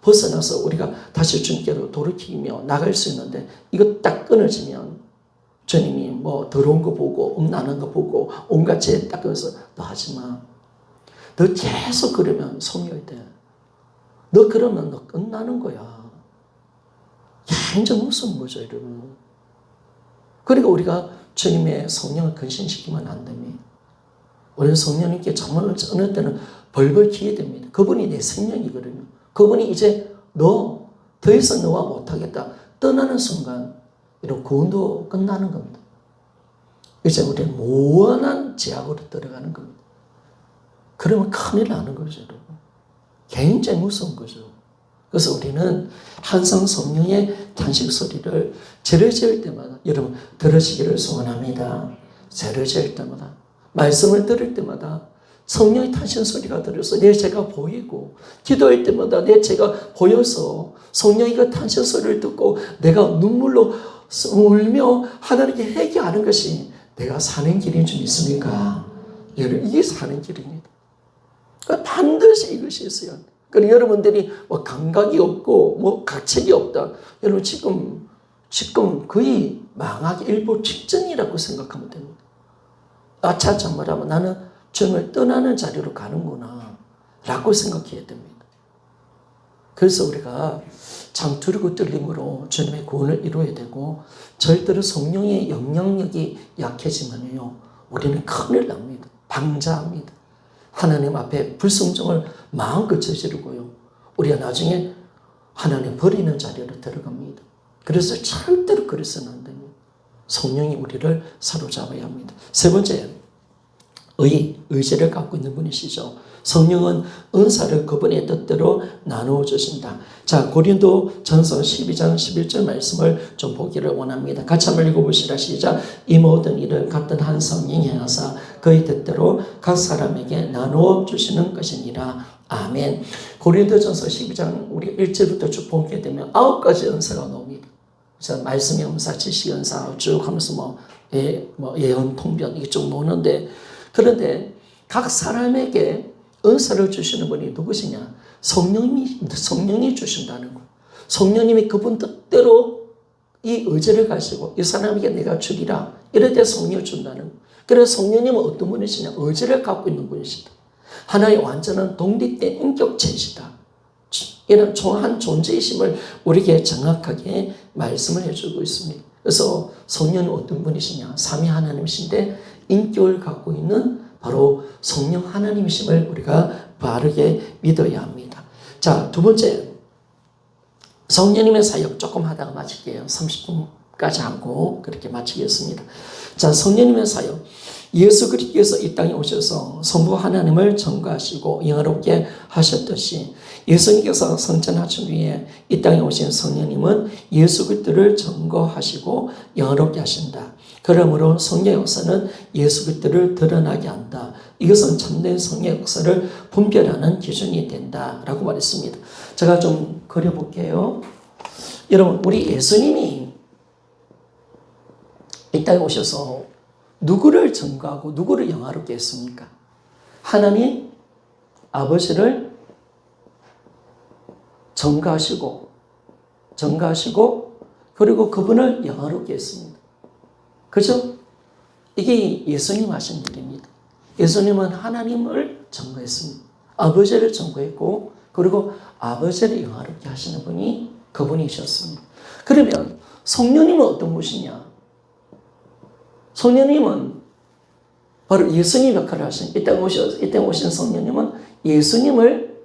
벗어나서 우리가 다시 주님께로 돌이키며 나갈 수 있는데 이거 딱 끊어지면 주님이 뭐 더러운 거 보고 음란한 거 보고 온갖 죄 딱 끊어서 너 하지 마. 너 계속 그러면 소멸이 돼. 너 그러면 너 끝나는 거야. 굉장히 무서운 거죠, 여러분. 그러니까 우리가 주님의 성령을 근신시키면 안 됩니다. 우리는 성령님께 정말 어느 때는 벌벌 기게 됩니다. 그분이 내 생명이거든요. 그분이 이제 너 더 이상 너와 못하겠다 떠나는 순간 이런 구원도 끝나는 겁니다. 이제 우리는 무한한 제약으로 들어가는 겁니다. 그러면 큰일 나는 거죠, 여러분. 굉장히 무서운 거죠. 그래서 우리는 항상 성령의 탄식 소리를 죄를 지을 때마다 여러분 들으시기를 소원합니다. 죄를 지을 때마다 말씀을 들을 때마다 성령의 탄식 소리가 들려서 내 죄가 보이고 기도할 때마다 내 죄가 보여서 성령의 그 탄식 소리를 듣고 내가 눈물로 울며 하나님께 회개하는 것이 내가 사는 길인 줄 믿습니까? 여러분 이게 사는 길입니다. 반드시 이것이 있어야 합니다. 그러니까 여러분들이 뭐 감각이 없고 뭐 각책이 없다. 여러분 지금 거의 망하기 일보 직전이라고 생각하면 됩니다. 아차 정말하면 나는 주님을 떠나는 자리로 가는구나 라고 생각해야 됩니다. 그래서 우리가 참 두렵고 떨림으로 주님의 구원을 이루어야 되고 절대로 성령의 영향력이 약해지면요 우리는 큰일 납니다. 방자합니다. 하나님 앞에 불순종을 마음껏 저지르고요. 우리가 나중에 하나님 버리는 자리로 들어갑니다. 그래서 절대로 그래서는 안 됩니다. 성령이 우리를 사로잡아야 합니다. 세 번째, 의지를 갖고 있는 분이시죠. 성령은 은사를 그분의 뜻대로 나누어 주신다. 자, 고린도 전서 12장 11절 말씀을 좀 보기를 원합니다. 같이 한번 읽어보시라. 시작. 이 모든 일을 같은 한 성령이 행하사 그의 뜻대로 각 사람에게 나누어 주시는 것이니라. 아멘. 고린도전서 12장 우리 1절부터 쭉 보게 되면 9가지 은사가 나옵니다. 그래서 말씀의 은사, 지식의 은사 쭉 하면서 예언, 통변 이게 쭉 나오는데, 그런데 각 사람에게 은사를 주시는 분이 누구시냐? 성령이 주신다는 거. 성령님이 그분 뜻대로 이 의지를 가지고 이 사람에게 내가 주리라 이럴 때 성령을 준다는 거. 그래서 성령님은 어떤 분이시냐? 의지를 갖고 있는 분이시다. 하나의 완전한 독립된 인격체이시다. 이런 한 존재이심을 우리에게 정확하게 말씀을 해주고 있습니다. 그래서 성령은 어떤 분이시냐? 삼위 하나님이신데 인격을 갖고 있는 바로 성령 하나님이심을 우리가 바르게 믿어야 합니다. 자, 두 번째, 성령님의 사역 조금 하다가 마칠게요. 30분까지 하고 그렇게 마치겠습니다. 자, 성령님의 사역. 예수 그리스도께서 이 땅에 오셔서 성부 하나님을 전가하시고 영화롭게 하셨듯이 예수님께서 성천하신 후에 이 땅에 오신 성령님은 예수 그리스도를 전거하시고 영화롭게 하신다. 그러므로 성령 역사는 예수 그리스도를 드러나게 한다. 이것은 참된 성령 역사를 분별하는 기준이 된다라고 말했습니다. 제가 좀 그려볼게요. 여러분, 우리 예수님이 이 땅에 오셔서 누구를 전가하고 누구를 영화롭게 했습니까? 하나님 아버지를 전가하시고 그리고 그분을 영화롭게 했습니다. 그죠? 이게 예수님 하신 일입니다. 예수님은 하나님을 전가했습니다. 아버지를 전가했고 그리고 아버지를 영화롭게 하시는 분이 그분이셨습니다. 그러면 성령님은 어떤 분이냐? 성령님은 바로 예수님 역할을 하신, 이 땅에 오신 성령님은 예수님을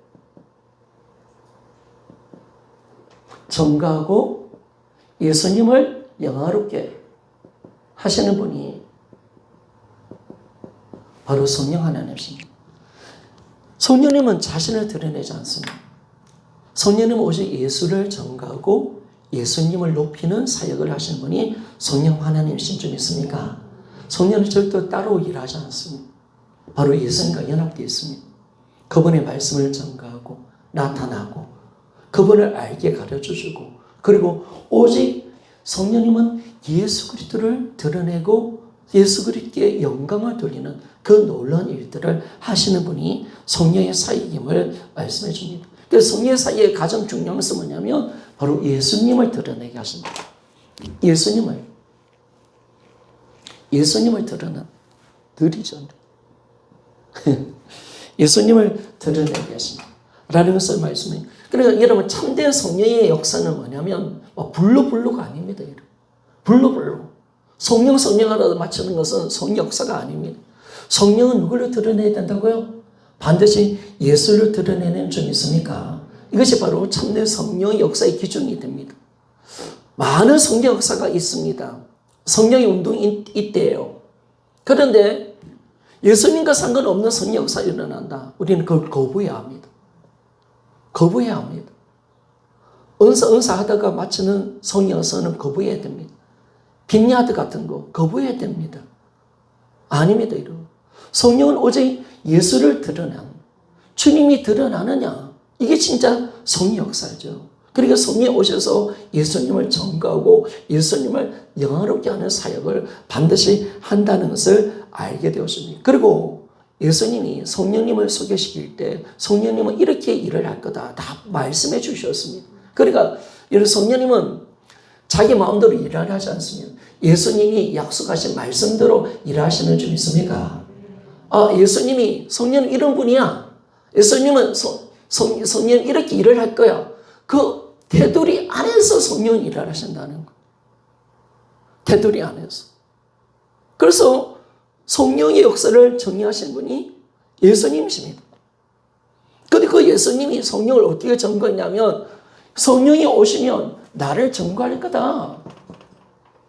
전가하고 예수님을 영화롭게 하시는 분이 바로 성령 하나님이십니다. 성령님은 자신을 드러내지 않습니다. 성령님은 오직 예수를 전가하고 예수님을 높이는 사역을 하시는 분이 성령 하나님이신 줄 믿습니까? 성령은 절대 따로 일하지 않습니다. 바로 예수님과 연합되어 있습니다. 그분의 말씀을 전가하고 나타나고 그분을 알게 가르쳐주고 그리고 오직 성령님은 예수 그리스도를 드러내고 예수 그리스도의 영광을 돌리는 그 놀라운 일들을 하시는 분이 성령의 사역임을 말씀해 줍니다. 그래서 성령의 사역의 가장 중요한 것은 뭐냐면 바로 예수님을 드러내게 하신다. 예수님을 드러내죠. 예수님을 드러내게 하신다. 라는 것을 말씀해요. 그러니까 여러분 참된 성령의 역사는 뭐냐면 블루가 아닙니다. 블루. 성령 하라고 맞추는 것은 성령 역사가 아닙니다. 성령은 누구를 드러내야 된다고요? 반드시 예수를 드러내는 줄 믿습니까? 이것이 바로 참된 성령의 역사의 기준이 됩니다. 많은 성령 역사가 있습니다. 성령의 운동이 있대요. 그런데 예수님과 상관없는 성령 역사가 일어난다. 우리는 그걸 거부해야 합니다. 은사 하다가 마치는 성령 역사는 거부해야 됩니다. 빈야드 같은 거 거부해야 됩니다. 아닙니다. 이런 성령은 오직 예수를 드러내는 주님이 드러나느냐 이게 진짜 성령 역사죠. 그러니까 성령이 오셔서 예수님을 전가하고 예수님을 영화롭게 하는 사역을 반드시 한다는 것을 알게 되었습니다. 그리고 예수님이 성령님을 소개시킬 때 성령님은 이렇게 일을 할 거다 다 말씀해 주셨습니다. 그러니까 여러분 성령님은 자기 마음대로 일을 하지 않습니다. 예수님이 약속하신 말씀대로 일하시는 줄 믿습니까? 예수님이 성령은 이런 분이야. 예수님은 성령 이렇게 일을 할 거야. 그 테두리 안에서 성령은 일을 하신다는 거. 테두리 안에서. 그래서 성령의 역사를 정의하신 분이 예수님이십니다. 그런데 그 예수님이 성령을 어떻게 전거했냐면 성령이 오시면 나를 전거할 거다.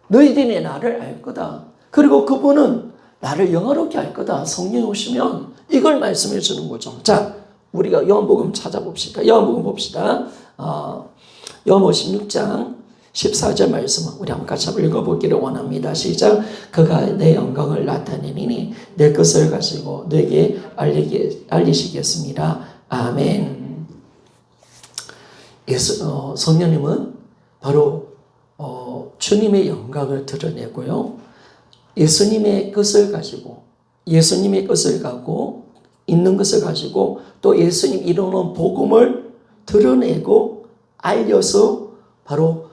너희들이 나를 알 거다. 그리고 그분은 나를 영화롭게 할 거다. 성령이 오시면 이걸 말씀해 주는 거죠. 자, 우리가 요한복음 찾아봅시다. 요한복음 봅시다. 요한복음 16장 14절 말씀 우리 한번 같이 한번 읽어보기를 원합니다. 시작. 그가 내 영광을 나타내니 내 것을 가지고 너에게 알리시겠습니다. 아멘. 성령님은 바로 주님의 영광을 드러내고요. 예수님의 것을 가지고 예수님의 것을 가고 있는 것을 가지고 또 예수님 이루는 복음을 드러내고 알려서 바로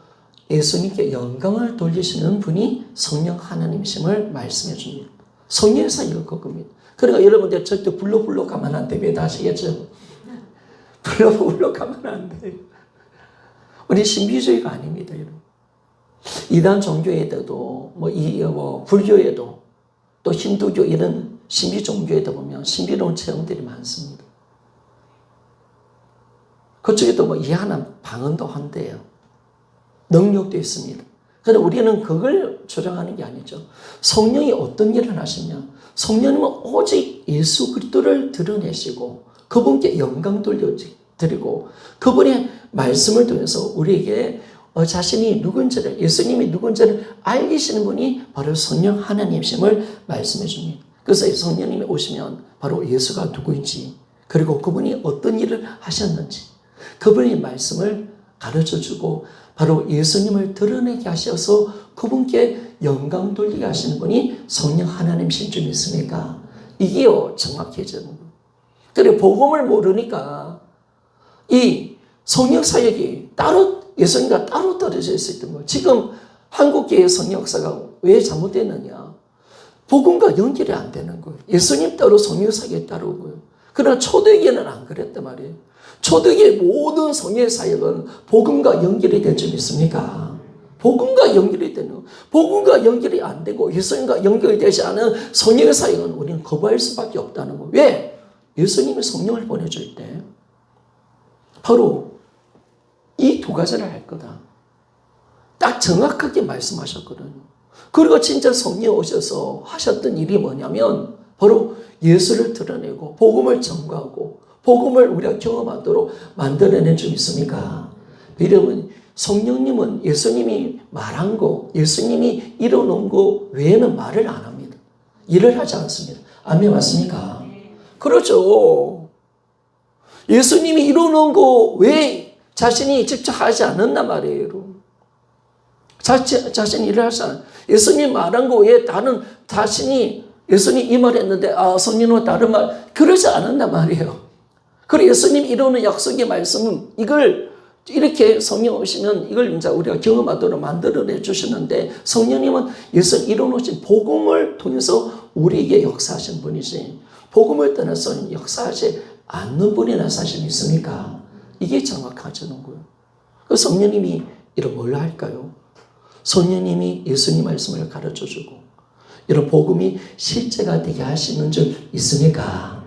예수님께 영광을 돌리시는 분이 성령 하나님이심을 말씀해 줍니다. 성령의 사이가 그겁니다. 그러니까 여러분들 절대 불러 가면 안 돼요. 다 아시겠죠? 불러 가면 안 돼요. 우리 신비주의가 아닙니다, 여러분. 이단 종교에도 불교에도 또 힌두교 이런 신비 종교에도 보면 신비로운 체험들이 많습니다. 그쪽에도 이해하는 방언도 한대요. 능력도 있습니다. 그런데 우리는 그걸 주장하는 게 아니죠. 성령이 어떤 일을 하시냐? 성령님은 오직 예수 그리스도를 드러내시고 그분께 영광 돌려드리고 그분의 말씀을 통해서 우리에게 자신이 누군지를 예수님이 누군지를 알리시는 분이 바로 성령 하나님이심을 말씀해 줍니다. 그래서 성령님이 오시면 바로 예수가 누구인지 그리고 그분이 어떤 일을 하셨는지 그분의 말씀을 가르쳐주고 바로 예수님을 드러내게 하셔서 그분께 영광 돌리게 하시는 분이 성령 하나님이신 줄 믿습니까? 이게요 정확해지는 거예요. 그래 복음을 모르니까 이 성령 사역이 따로 예수님과 따로 떨어져 있었던 거예요. 지금 한국교회 성령 역사가 왜 잘못됐느냐? 복음과 연결이 안 되는 거예요. 예수님 따로 성령 사역이 따르고요. 그러나 초대교회는 안 그랬단 말이에요. 초대교회 모든 성령 사역은 복음과 연결이 될 줄 믿습니까? 복음과 연결이 되는 거예요. 복음과 연결이 안 되고 예수님과 연결이 되지 않은 성령 사역은 우리는 거부할 수밖에 없다는 거예요. 왜? 예수님이 성령을 보내줄 때 바로 이 두 가지를 할 거다. 딱 정확하게 말씀하셨거든요. 그리고 진짜 성령이 오셔서 하셨던 일이 뭐냐면 바로 예수를 드러내고 복음을 전가하고 복음을 우리가 경험하도록 만들어낸 줄 믿습니까? 여러분 성령님은 예수님이 말한 거 예수님이 이뤄놓은 거 외에는 말을 안 합니다. 일을 하지 않습니다. 아멘 맞습니까? 그렇죠. 예수님이 이뤄놓은 거 외에 자신이 직접 하지 않았단 말이에요. 자신이 일을 하지 않아요. 예수님 말한 거 외에 다른 자신이 예수님 이 말 했는데 성령은 다른 말 그러지 않았단 말이에요. 그리고 예수님 이루는 약속의 말씀은 이걸 이렇게 성령 오시면 이걸 이제 우리가 경험하도록 만들어내 주시는데 성령님은 예수 이루어놓으신 복음을 통해서 우리에게 역사하신 분이지 복음을 떠나서 역사하지 않는 분이나 사실 있습니까? 이게 정확하지는 거예요. 그 성령님이 이런 뭘 할까요? 성령님이 예수님 말씀을 가르쳐주고 이런 복음이 실제가 되게 하시는 줄 있습니까?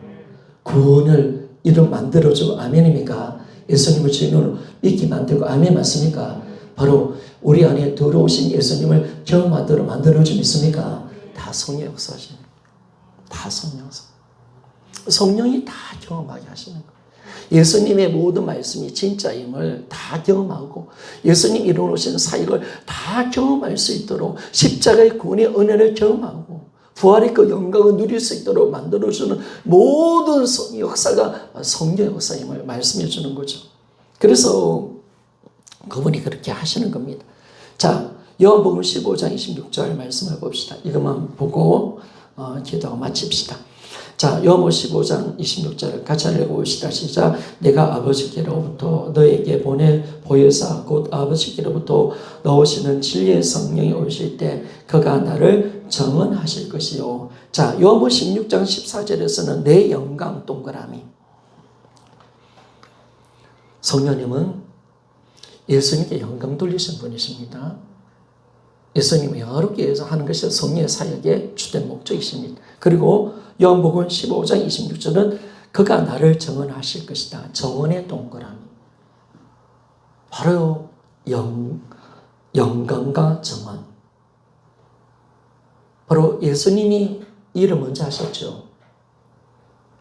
구원을 이런 만들어주고 아멘입니까? 예수님을 주인으로 믿게 만들고 아멘 맞습니까? 바로 우리 안에 들어오신 예수님을 경험하도록 만들어주고 있습니까? 다 성령 역사하시는 다 성령 역사. 성령이 다 경험하게 하시는 거예요. 예수님의 모든 말씀이 진짜임을 다 경험하고 예수님 이루어오신 사역을 다 경험할 수 있도록 십자가의 구원의 은혜를 경험하고 부활의 그 영광을 누릴 수 있도록 만들어주는 모든 역사가 성령 역사임을 말씀해 주는 거죠. 그래서 그분이 그렇게 하시는 겁니다. 자, 요한복음 15장 26절 말씀을 봅시다. 이것만 보고 기도하고 마칩시다. 자, 요한복음 15장 26절을 같이 읽어봅시다. 시작. 내가 아버지께로부터 너에게 보내 보혜사 곧 아버지께로부터 넣으시는 진리의 성령이 오실 때 그가 나를 정언하실 것이요. 자, 요한복음 16장 14절에서는 내 영광 동그라미. 성령님은 예수님께 영광 돌리신 분이십니다. 예수님을 영화롭게 위해서 하는 것이 성령의 사역의 주된 목적이십니다. 그리고 요한복음 15장 26절은 그가 나를 정언하실 것이다. 정언의 동그라미. 바로 영광과 정언. 바로 예수님이 이 일을 먼저 하셨죠.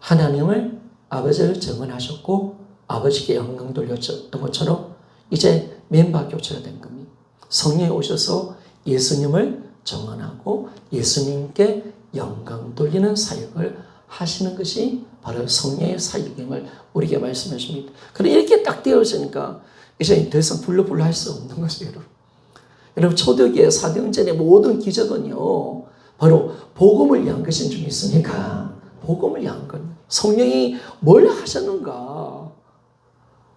하나님을 아버지를 증언하셨고 아버지께 영광 돌렸던 것처럼 이제 멤버 교체가 된 겁니다. 성령이 오셔서 예수님을 증언하고 예수님께 영광 돌리는 사역을 하시는 것이 바로 성령의 사역임을 우리에게 말씀해 줍니다. 그런데 이렇게 딱 되어지니까 이제 더 이상 불러 할 수 없는 것이에요. 여러분 초대교회 사도행전의 모든 기적은요 바로 복음을 위한 것인 줄 믿습니까? 복음을 위한 것. 성령이 뭘 하셨는가?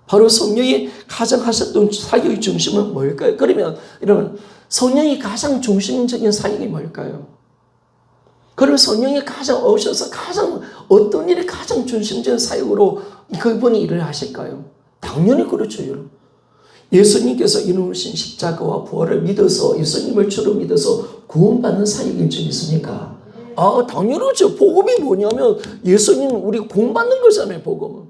바로 성령이 가장 하셨던 사역의 중심은 뭘까요? 그러면 여러분 성령이 가장 중심적인 사역이 뭘까요? 그러면 성령이 가장 오셔서 가장 어떤 일이 가장 중심적인 사역으로 그분이 일을 하실까요? 당연히 그렇죠, 여러분. 예수님께서 이루신 십자가와 부활을 믿어서 예수님을 주로 믿어서 구원받는 사역인 줄 믿습니까? 당연하죠. 복음이 뭐냐면 예수님 우리가 구원받는 거잖아요. 복음은.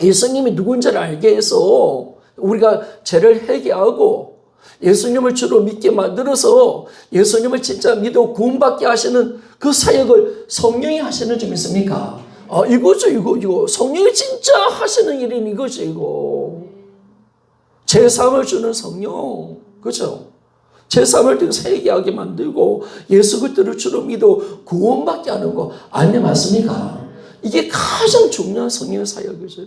예수님이 누군지를 알게 해서 우리가 죄를 회개하고 예수님을 주로 믿게 만들어서 예수님을 진짜 믿어 구원받게 하시는 그 사역을 성령이 하시는 줄 믿습니까? 이거죠. 이거. 성령이 진짜 하시는 일인 이거죠. 이거. 제3을 주는 성령. 그죠? 제3을 통해서 회개하게 만들고 예수 그리스도를 주로 믿어 구원받게 하는 거 아니면 맞습니까? 이게 가장 중요한 성령의 사역이죠.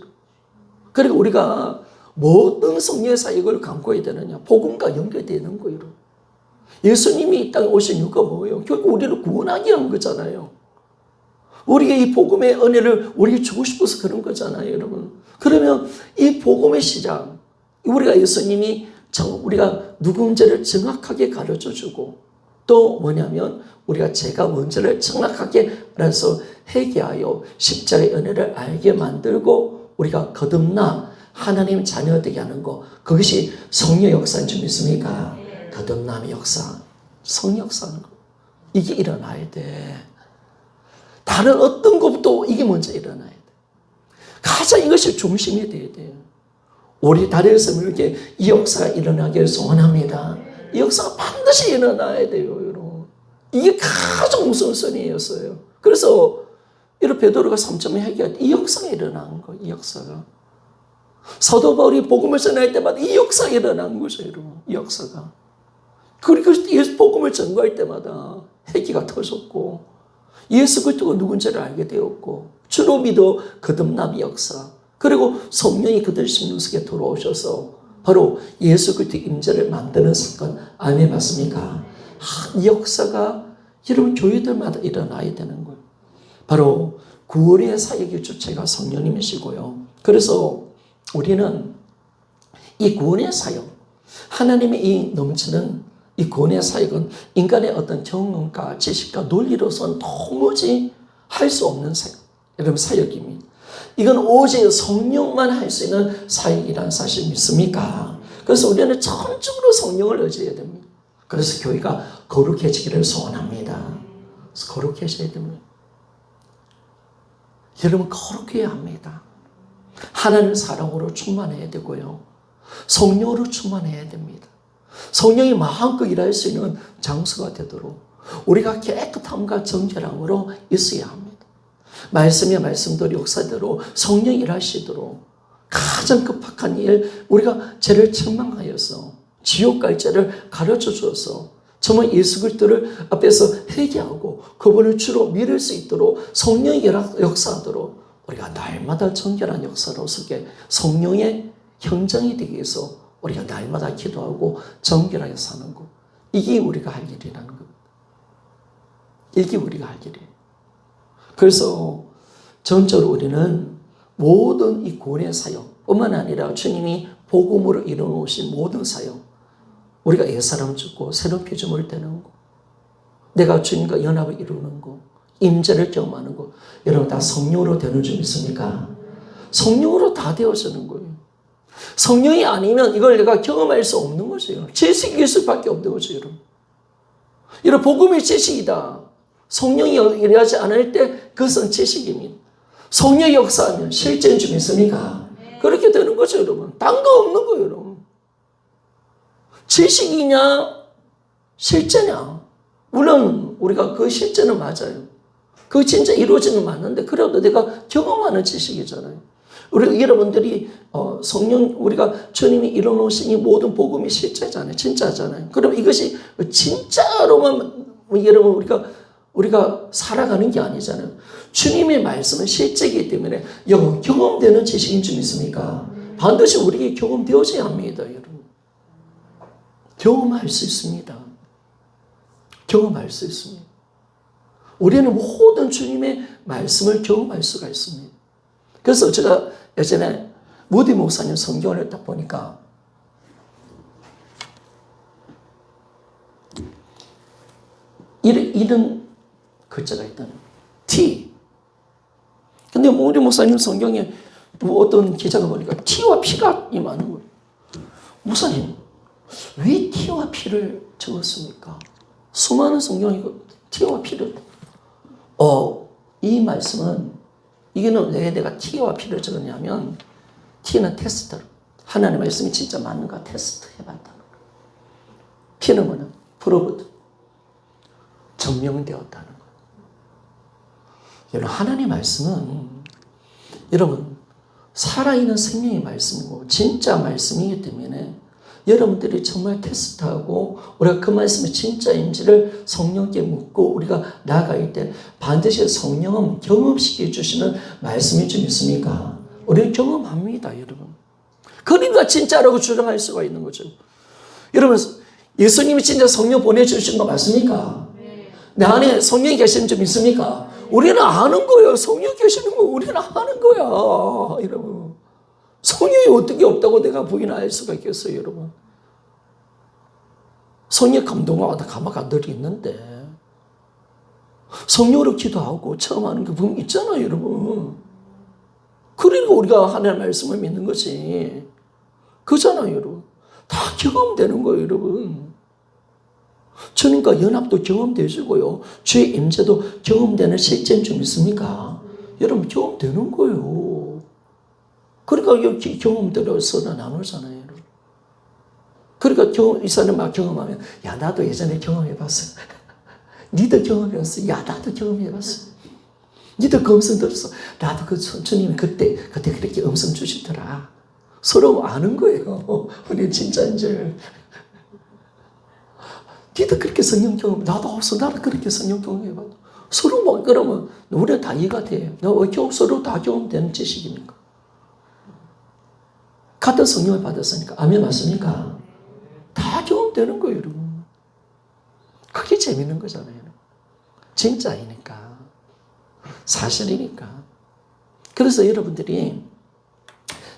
그리고 우리가 모든 성령의 사역을 감고해야 되느냐? 복음과 연결되는 거예요. 예수님이 이 땅에 오신 이유가 뭐예요? 결국 우리를 구원하게 한 거잖아요. 우리에게 이 복음의 은혜를 우리에게 주고 싶어서 그런 거잖아요, 여러분. 그러면 이 복음의 시작, 우리가 예수님이 우리가 누군지를 정확하게 가르쳐주고 또 뭐냐면 우리가 죄가 뭔지를 정확하게 알아서 회개하여 십자가의 은혜를 알게 만들고 우리가 거듭나 하나님 자녀 되게 하는 거, 그것이 성령 역사인 줄 믿습니까? 거듭남의 역사, 성령 역사하는 거. 이게 일어나야 돼. 다른 어떤 것부터 이게 먼저 일어나야 돼. 가장 이것이 중심이 돼야 돼요. 우리 다리에서 이렇게 이 역사가 일어나기를 소원합니다. 이 역사가 반드시 일어나야 돼요, 여러분. 이게 가장 우선순위였어요. 그래서 이런 베드로가 3점에 얘기할 때 이 역사가 일어난 거예요, 이 역사가. 사도 바울이 복음을 전할 때마다 이 역사가 일어난 거죠, 여러분. 이 역사가. 그리고 예수 복음을 전거할 때마다 회개가 터졌고 예수 그리스도가 누군지를 알게 되었고 주로 믿어 거듭남의 역사, 그리고 성령이 그들 심령 속에 들어오셔서 바로 예수 그리스도의 임재를 만드는 사건 아멘 맞습니까? 이 역사가 여러분 교회들마다 일어나야 되는 거예요. 바로 구원의 사역의 주체가 성령님이시고요. 그래서 우리는 이 구원의 사역, 하나님의 이 넘치는 이 구원의 사역은 인간의 어떤 경험과 지식과 논리로서는 도무지 할 수 없는 사역, 여러분 사역입니다. 이건 오직 성령만 할 수 있는 사역이라는 사실 믿습니까? 그래서 우리는 전적으로 성령을 의지해야 됩니다. 그래서 교회가 거룩해지기를 소원합니다. 거룩해져야 됩니다. 여러분 거룩해야 합니다. 하나님 사랑으로 충만해야 되고요. 성령으로 충만해야 됩니다. 성령이 마음껏 일할 수 있는 장소가 되도록 우리가 깨끗함과 정결함으로 있어야 합니다. 말씀의 말씀대로 역사대로 성령이 일하시도록 가장 급박한 일, 우리가 죄를 책망하여서 지옥 갈 죄를 가르쳐 주어서 정말 예수 그리스도를 앞에서 회개하고 그분을 주로 믿을 수 있도록 성령이 역사하도록 우리가 날마다 정결한 역사로 서게 성령의 현장이 되기 위해서 우리가 날마다 기도하고 정결하게 사는 것. 이게 우리가 할 일이라는 겁니다. 이게 우리가 할 일이에요. 그래서 전적으로 우리는 모든 이 구원의 사역 뿐만 아니라 주님이 복음으로 이루어오신 모든 사역, 우리가 옛사람 죽고 새로운 피조물 되는 거, 내가 주님과 연합을 이루는 거, 임재를 경험하는 거, 여러분 다 성령으로 되는 줄 믿습니까? 성령으로 다 되어지는 거예요. 성령이 아니면 이걸 내가 경험할 수 없는 거죠. 지식일 수밖에 없는 거죠, 여러분. 이런 복음이 지식이다. 성령이 일하지 않을 때 그것은 지식입니다. 성령이 역사하면 실제인 줄 믿습니까? 그렇게 되는 거죠, 여러분. 딴 거 없는 거예요, 여러분. 지식이냐, 실제냐. 물론 우리가 그 실제는 맞아요. 그 진짜 이루어지는 맞는데 그래도 내가 경험하는 지식이잖아요. 우리 여러분들이 성령 우리가 주님이 이뤄놓으신 이 모든 복음이 실제잖아요. 진짜잖아요. 그럼 이것이 진짜로만 여러분 우리가 살아가는 게 아니잖아요. 주님의 말씀은 실제이기 때문에 경험되는 지식인 줄 믿습니까? 반드시 우리에게 경험되어져야 합니다. 여러분. 경험할 수 있습니다. 경험할 수 있습니다. 우리는 모든 주님의 말씀을 경험할 수가 있습니다. 그래서 제가 예전에 무디 목사님 성경을 딱 보니까 이런 글자가 있다는 T. 근데 무디 목사님 성경에 어떤 기자가 보니까 T와 P가 많은 거예요. 목사님, 왜 T와 P를 적었습니까? 수많은 성경이 T와 P를 이 말씀은 이게는 왜 내가 T와 P를 적었냐면 T는 테스트. 하나님의 말씀이 진짜 맞는가 테스트 해봤다는 거예요. P는 뭐냐? 프로브드. 증명되었다는 거예요. 여러분 하나님의 말씀은 여러분 살아있는 생명의 말씀이고 진짜 말씀이기 때문에 여러분들이 정말 테스트하고 우리가 그 말씀이 진짜인지를 성령께 묻고 우리가 나아갈 때 반드시 성령은 경험시켜 주시는 말씀일 줄 믿습니까? 우리는 경험합니다, 여러분. 그러니까 진짜라고 주장할 수가 있는 거죠. 여러분, 예수님이 진짜 성령 보내주신 거 맞습니까? 내 안에 성령이 계시는 줄 믿습니까? 우리는 아는 거예요. 성령 계시는 거 우리는 아는 거야, 여러분. 성령이 어떻게 없다고 내가 부인할 수가 있겠어요, 여러분. 성령 감동하다 가마가 늘 있는데 성령으로 기도하고 처음 하는 게 분명 있잖아요, 여러분. 그러니까 우리가 하나님의 말씀을 믿는 것이 그잖아요, 여러분. 다 경험되는 거예요, 여러분. 주님과 연합도 경험되시고요. 주의 임재도 경험되는 실제인 줄 믿습니까? 여러분 경험되는 거예요. 그러니까 여기 경험대로 서로 나누잖아요. 여러분. 그러니까 이 사람 막 경험하면 야 나도 예전에 경험해봤어. 니도 경험해봤어. 야 나도 경험해봤어. 니도 그 음성 들었어. 나도 그 주님이 그때 그렇게 음성 주시더라. 서로 아는 거예요. 우리 진짜인지. 니도 그렇게 성령 경험, 나도 없어. 나도 그렇게 성령 경험해봤어. 서로 뭐 그러면 우리가 다 이해가 돼요. 서로 다 경험되는 지식입니까? 같은 성령을 받았으니까. 아멘 맞습니까? 다 경험되는 거예요, 여러분. 그게 재밌는 거잖아요. 진짜이니까. 사실이니까. 그래서 여러분들이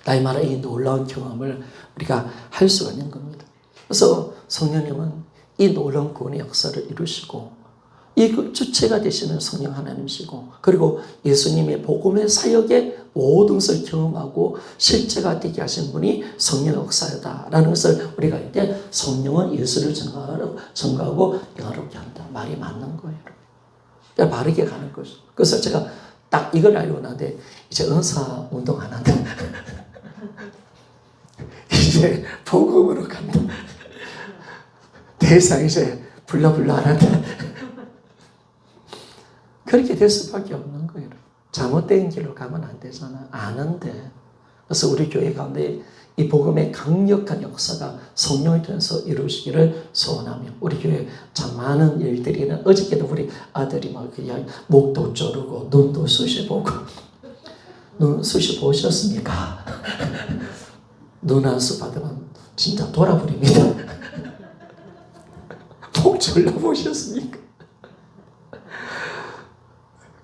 나의 말에 이 놀라운 경험을 우리가 할 수가 있는 겁니다. 그래서 성령님은 이 놀라운 구원의 역사를 이루시고 이 주체가 되시는 성령 하나님이시고 그리고 예수님의 복음의 사역의 모든 것을 경험하고 실제가 되게 하신 분이 성령 역사다라는 것을 우리가 할 때 성령은 예수를 증거하고 영화롭게 한다. 말이 맞는 거예요. 그러니까 바르게 가는 거죠. 그래서 제가 딱 이걸 알고 나는데 이제 은사 운동 안 한다. 이제 복음으로 간다. 대상 이제 불러 안 한다. 그렇게 될 수밖에 없는 거예요. 잘못된 길로 가면 안 되잖아. 아는데. 그래서 우리 교회 가운데 이 복음의 강력한 역사가 성령을 통해서 이루어지기를 소원하며 우리 교회 참 많은 일들이는 어저께도 우리 아들이 막 그냥 목도 조르고 눈도 쑤시 보고 눈 쑤시 보셨습니까? 눈 한 수 받으면 진짜 돌아버립니다. 목 졸라 보셨습니까?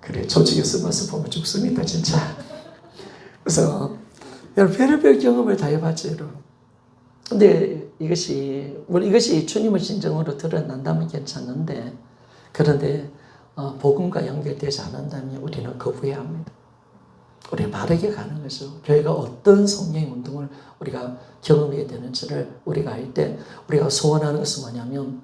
그래, 저쪽에 숨어서 보면 죽습니다, 진짜. 그래서, 여러분, 별의별 경험을 다 해봤죠, 여러분. 근데 이것이 주님을 진정으로 드러난다면 괜찮은데, 그런데, 복음과 연결되지 않는다면 우리는 거부해야 합니다. 우리 바르게 가는 거죠. 교회가 어떤 성령의 운동을 우리가 경험해야 되는지를 우리가 알 때, 우리가 소원하는 것은 뭐냐면,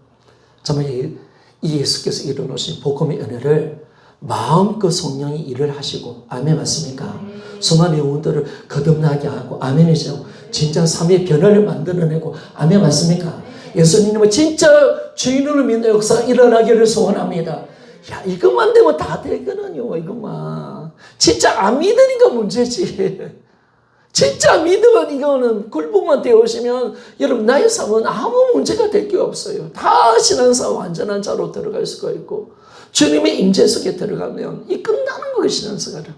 정말 이 예수께서 이루어놓으신 복음의 은혜를 마음껏 성령이 일을 하시고 아멘 맞습니까? 수많은 영혼들을 거듭나게 하고 아멘이죠. 진짜 삶의 변화를 만들어내고 아멘 맞습니까? 예수님은 진짜 주인으로 믿는 역사가 일어나기를 소원합니다. 야, 이것만 되면 다 되거든요. 이것만. 진짜 안 믿으니까 문제지. 진짜 믿으면 이거는 굴복만 되어오시면 여러분 나의 삶은 아무 문제가 될 게 없어요. 다 신앙생활 완전한 자로 들어갈 수가 있고 주님의 임재 속에 들어가면 이 끝나는 거예요. 신앙생활은.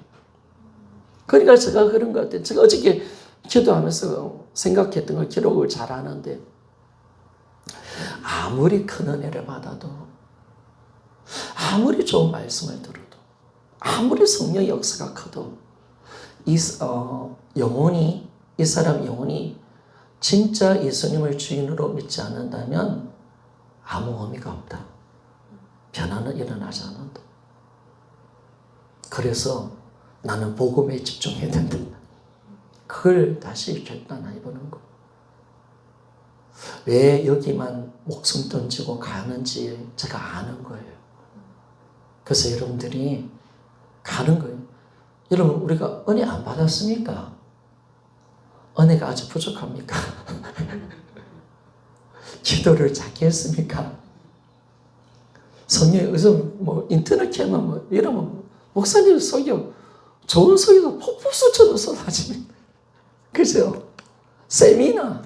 그러니까 제가 그런 것 같아요. 제가 어저께 기도하면서 생각했던 걸 기록을 잘 하는데 아무리 큰 은혜를 받아도 아무리 좋은 말씀을 들어도 아무리 성령의 역사가 커도 이 사람 영혼이 진짜 예수님을 주인으로 믿지 않는다면 아무 의미가 없다. 변화는 일어나지 않는다. 그래서 나는 복음에 집중해야 된다. 그걸 다시 결단해보는 거. 왜 여기만 목숨 던지고 가는지 제가 아는 거예요. 그래서 여러분들이 가는 거예요. 여러분 우리가 은혜 안 받았습니까? 은혜가 아주 부족합니까? 기도를 작게 했습니까? 성령의 요즘 인터넷 캐면 이러면 목사님 설교 좋은 설교가 폭풍수처럼 쏟아집니다. 그죠? 세미나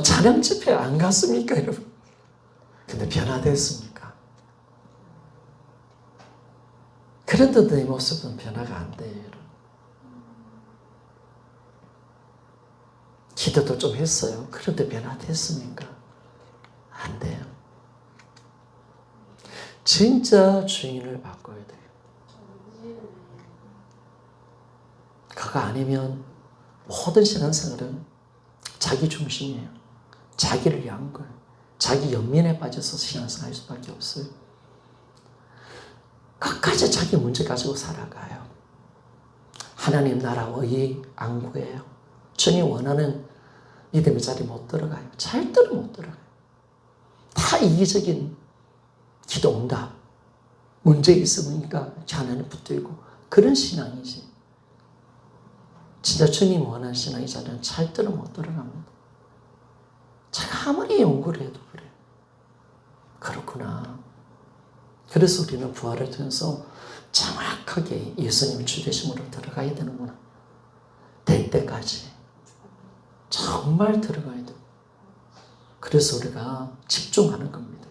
찬양 집회 안 갔습니까 여러분? 근데 변화됐습니까? 그런데도 내 모습은 변화가 안 돼요. 여러분. 기도도 좀 했어요. 그런데 변화됐습니까? 안 돼요. 진짜 주인을 바꿔야 돼요. 그거 아니면 모든 신앙생활은 자기 중심이에요. 자기를 위한 거예요. 자기 연민에 빠져서 신앙생활 할 수밖에 없어요. 끝까지 자기 문제 가지고 살아가요. 하나님 나라의 안 구해요. 주님 원하는 믿음의 자리 못 들어가요. 절대로 못 들어가요. 다 이기적인 기도 응답. 문제 있으니까 하나님 붙들고 그런 신앙이지. 진짜 주님 원하는 신앙의 자리는 절대로 못 들어갑니다. 제가 아무리 연구를 해도 그래요. 그렇구나. 그래서 우리는 부활을 통해서 정확하게 예수님의 주되심으로 들어가야 되는구나. 될 때까지 정말 들어가야 돼요. 그래서 우리가 집중하는 겁니다.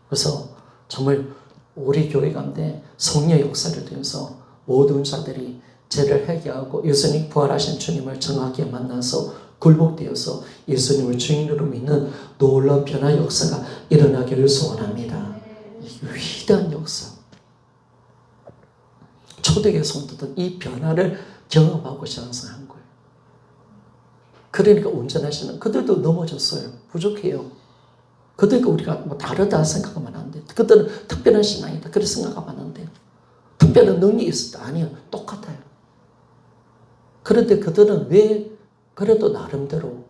그래서 정말 우리 교회 가운데 성령의 역사를 통해서 모든 자들이 죄를 회개하고 예수님 부활하신 주님을 정확히 만나서 굴복되어서 예수님을 주인으로 믿는 놀라운 변화 역사가 일어나기를 소원합니다. 위대한 역사. 초대교회 성도들은 이 변화를 경험하고 신앙생활한 거예요. 그러니까 운전하시는 그들도 넘어졌어요. 부족해요. 그들과 우리가 다르다 생각하면 안 돼. 그들은 특별한 신앙이다. 그렇게 생각하면 안 돼요. 특별한 능력이 있었다. 아니요. 똑같아요. 그런데 그들은 왜 그래도 나름대로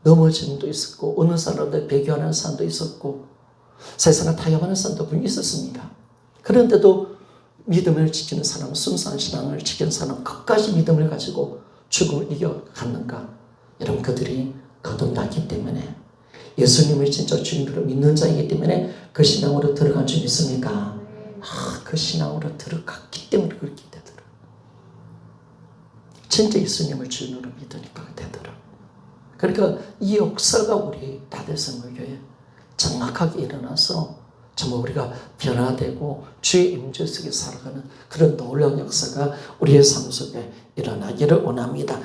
넘어짐도 있었고 어느 사람들 배교하는 사람도 있었고 세상을 타협하는 사람도 분명히 있었습니다. 그런데도 믿음을 지키는 사람, 순수한 신앙을 지키는 사람, 끝까지 믿음을 가지고 죽음을 이겨갔는가? 여러분 그들이 거듭났기 때문에 예수님을 진짜 주인으로 믿는 자이기 때문에 그 신앙으로 들어간 줄 믿습니까? 그 신앙으로 들어갔기 때문에 그렇게 되더라. 진짜 예수님을 주인으로 믿으니까 되더라. 그러니까 이 역사가 우리 다대성교회에 정확하게 일어나서 정말 우리가 변화되고 주의 임재 속에 살아가는 그런 놀라운 역사가 우리의 삶 속에 일어나기를 원합니다.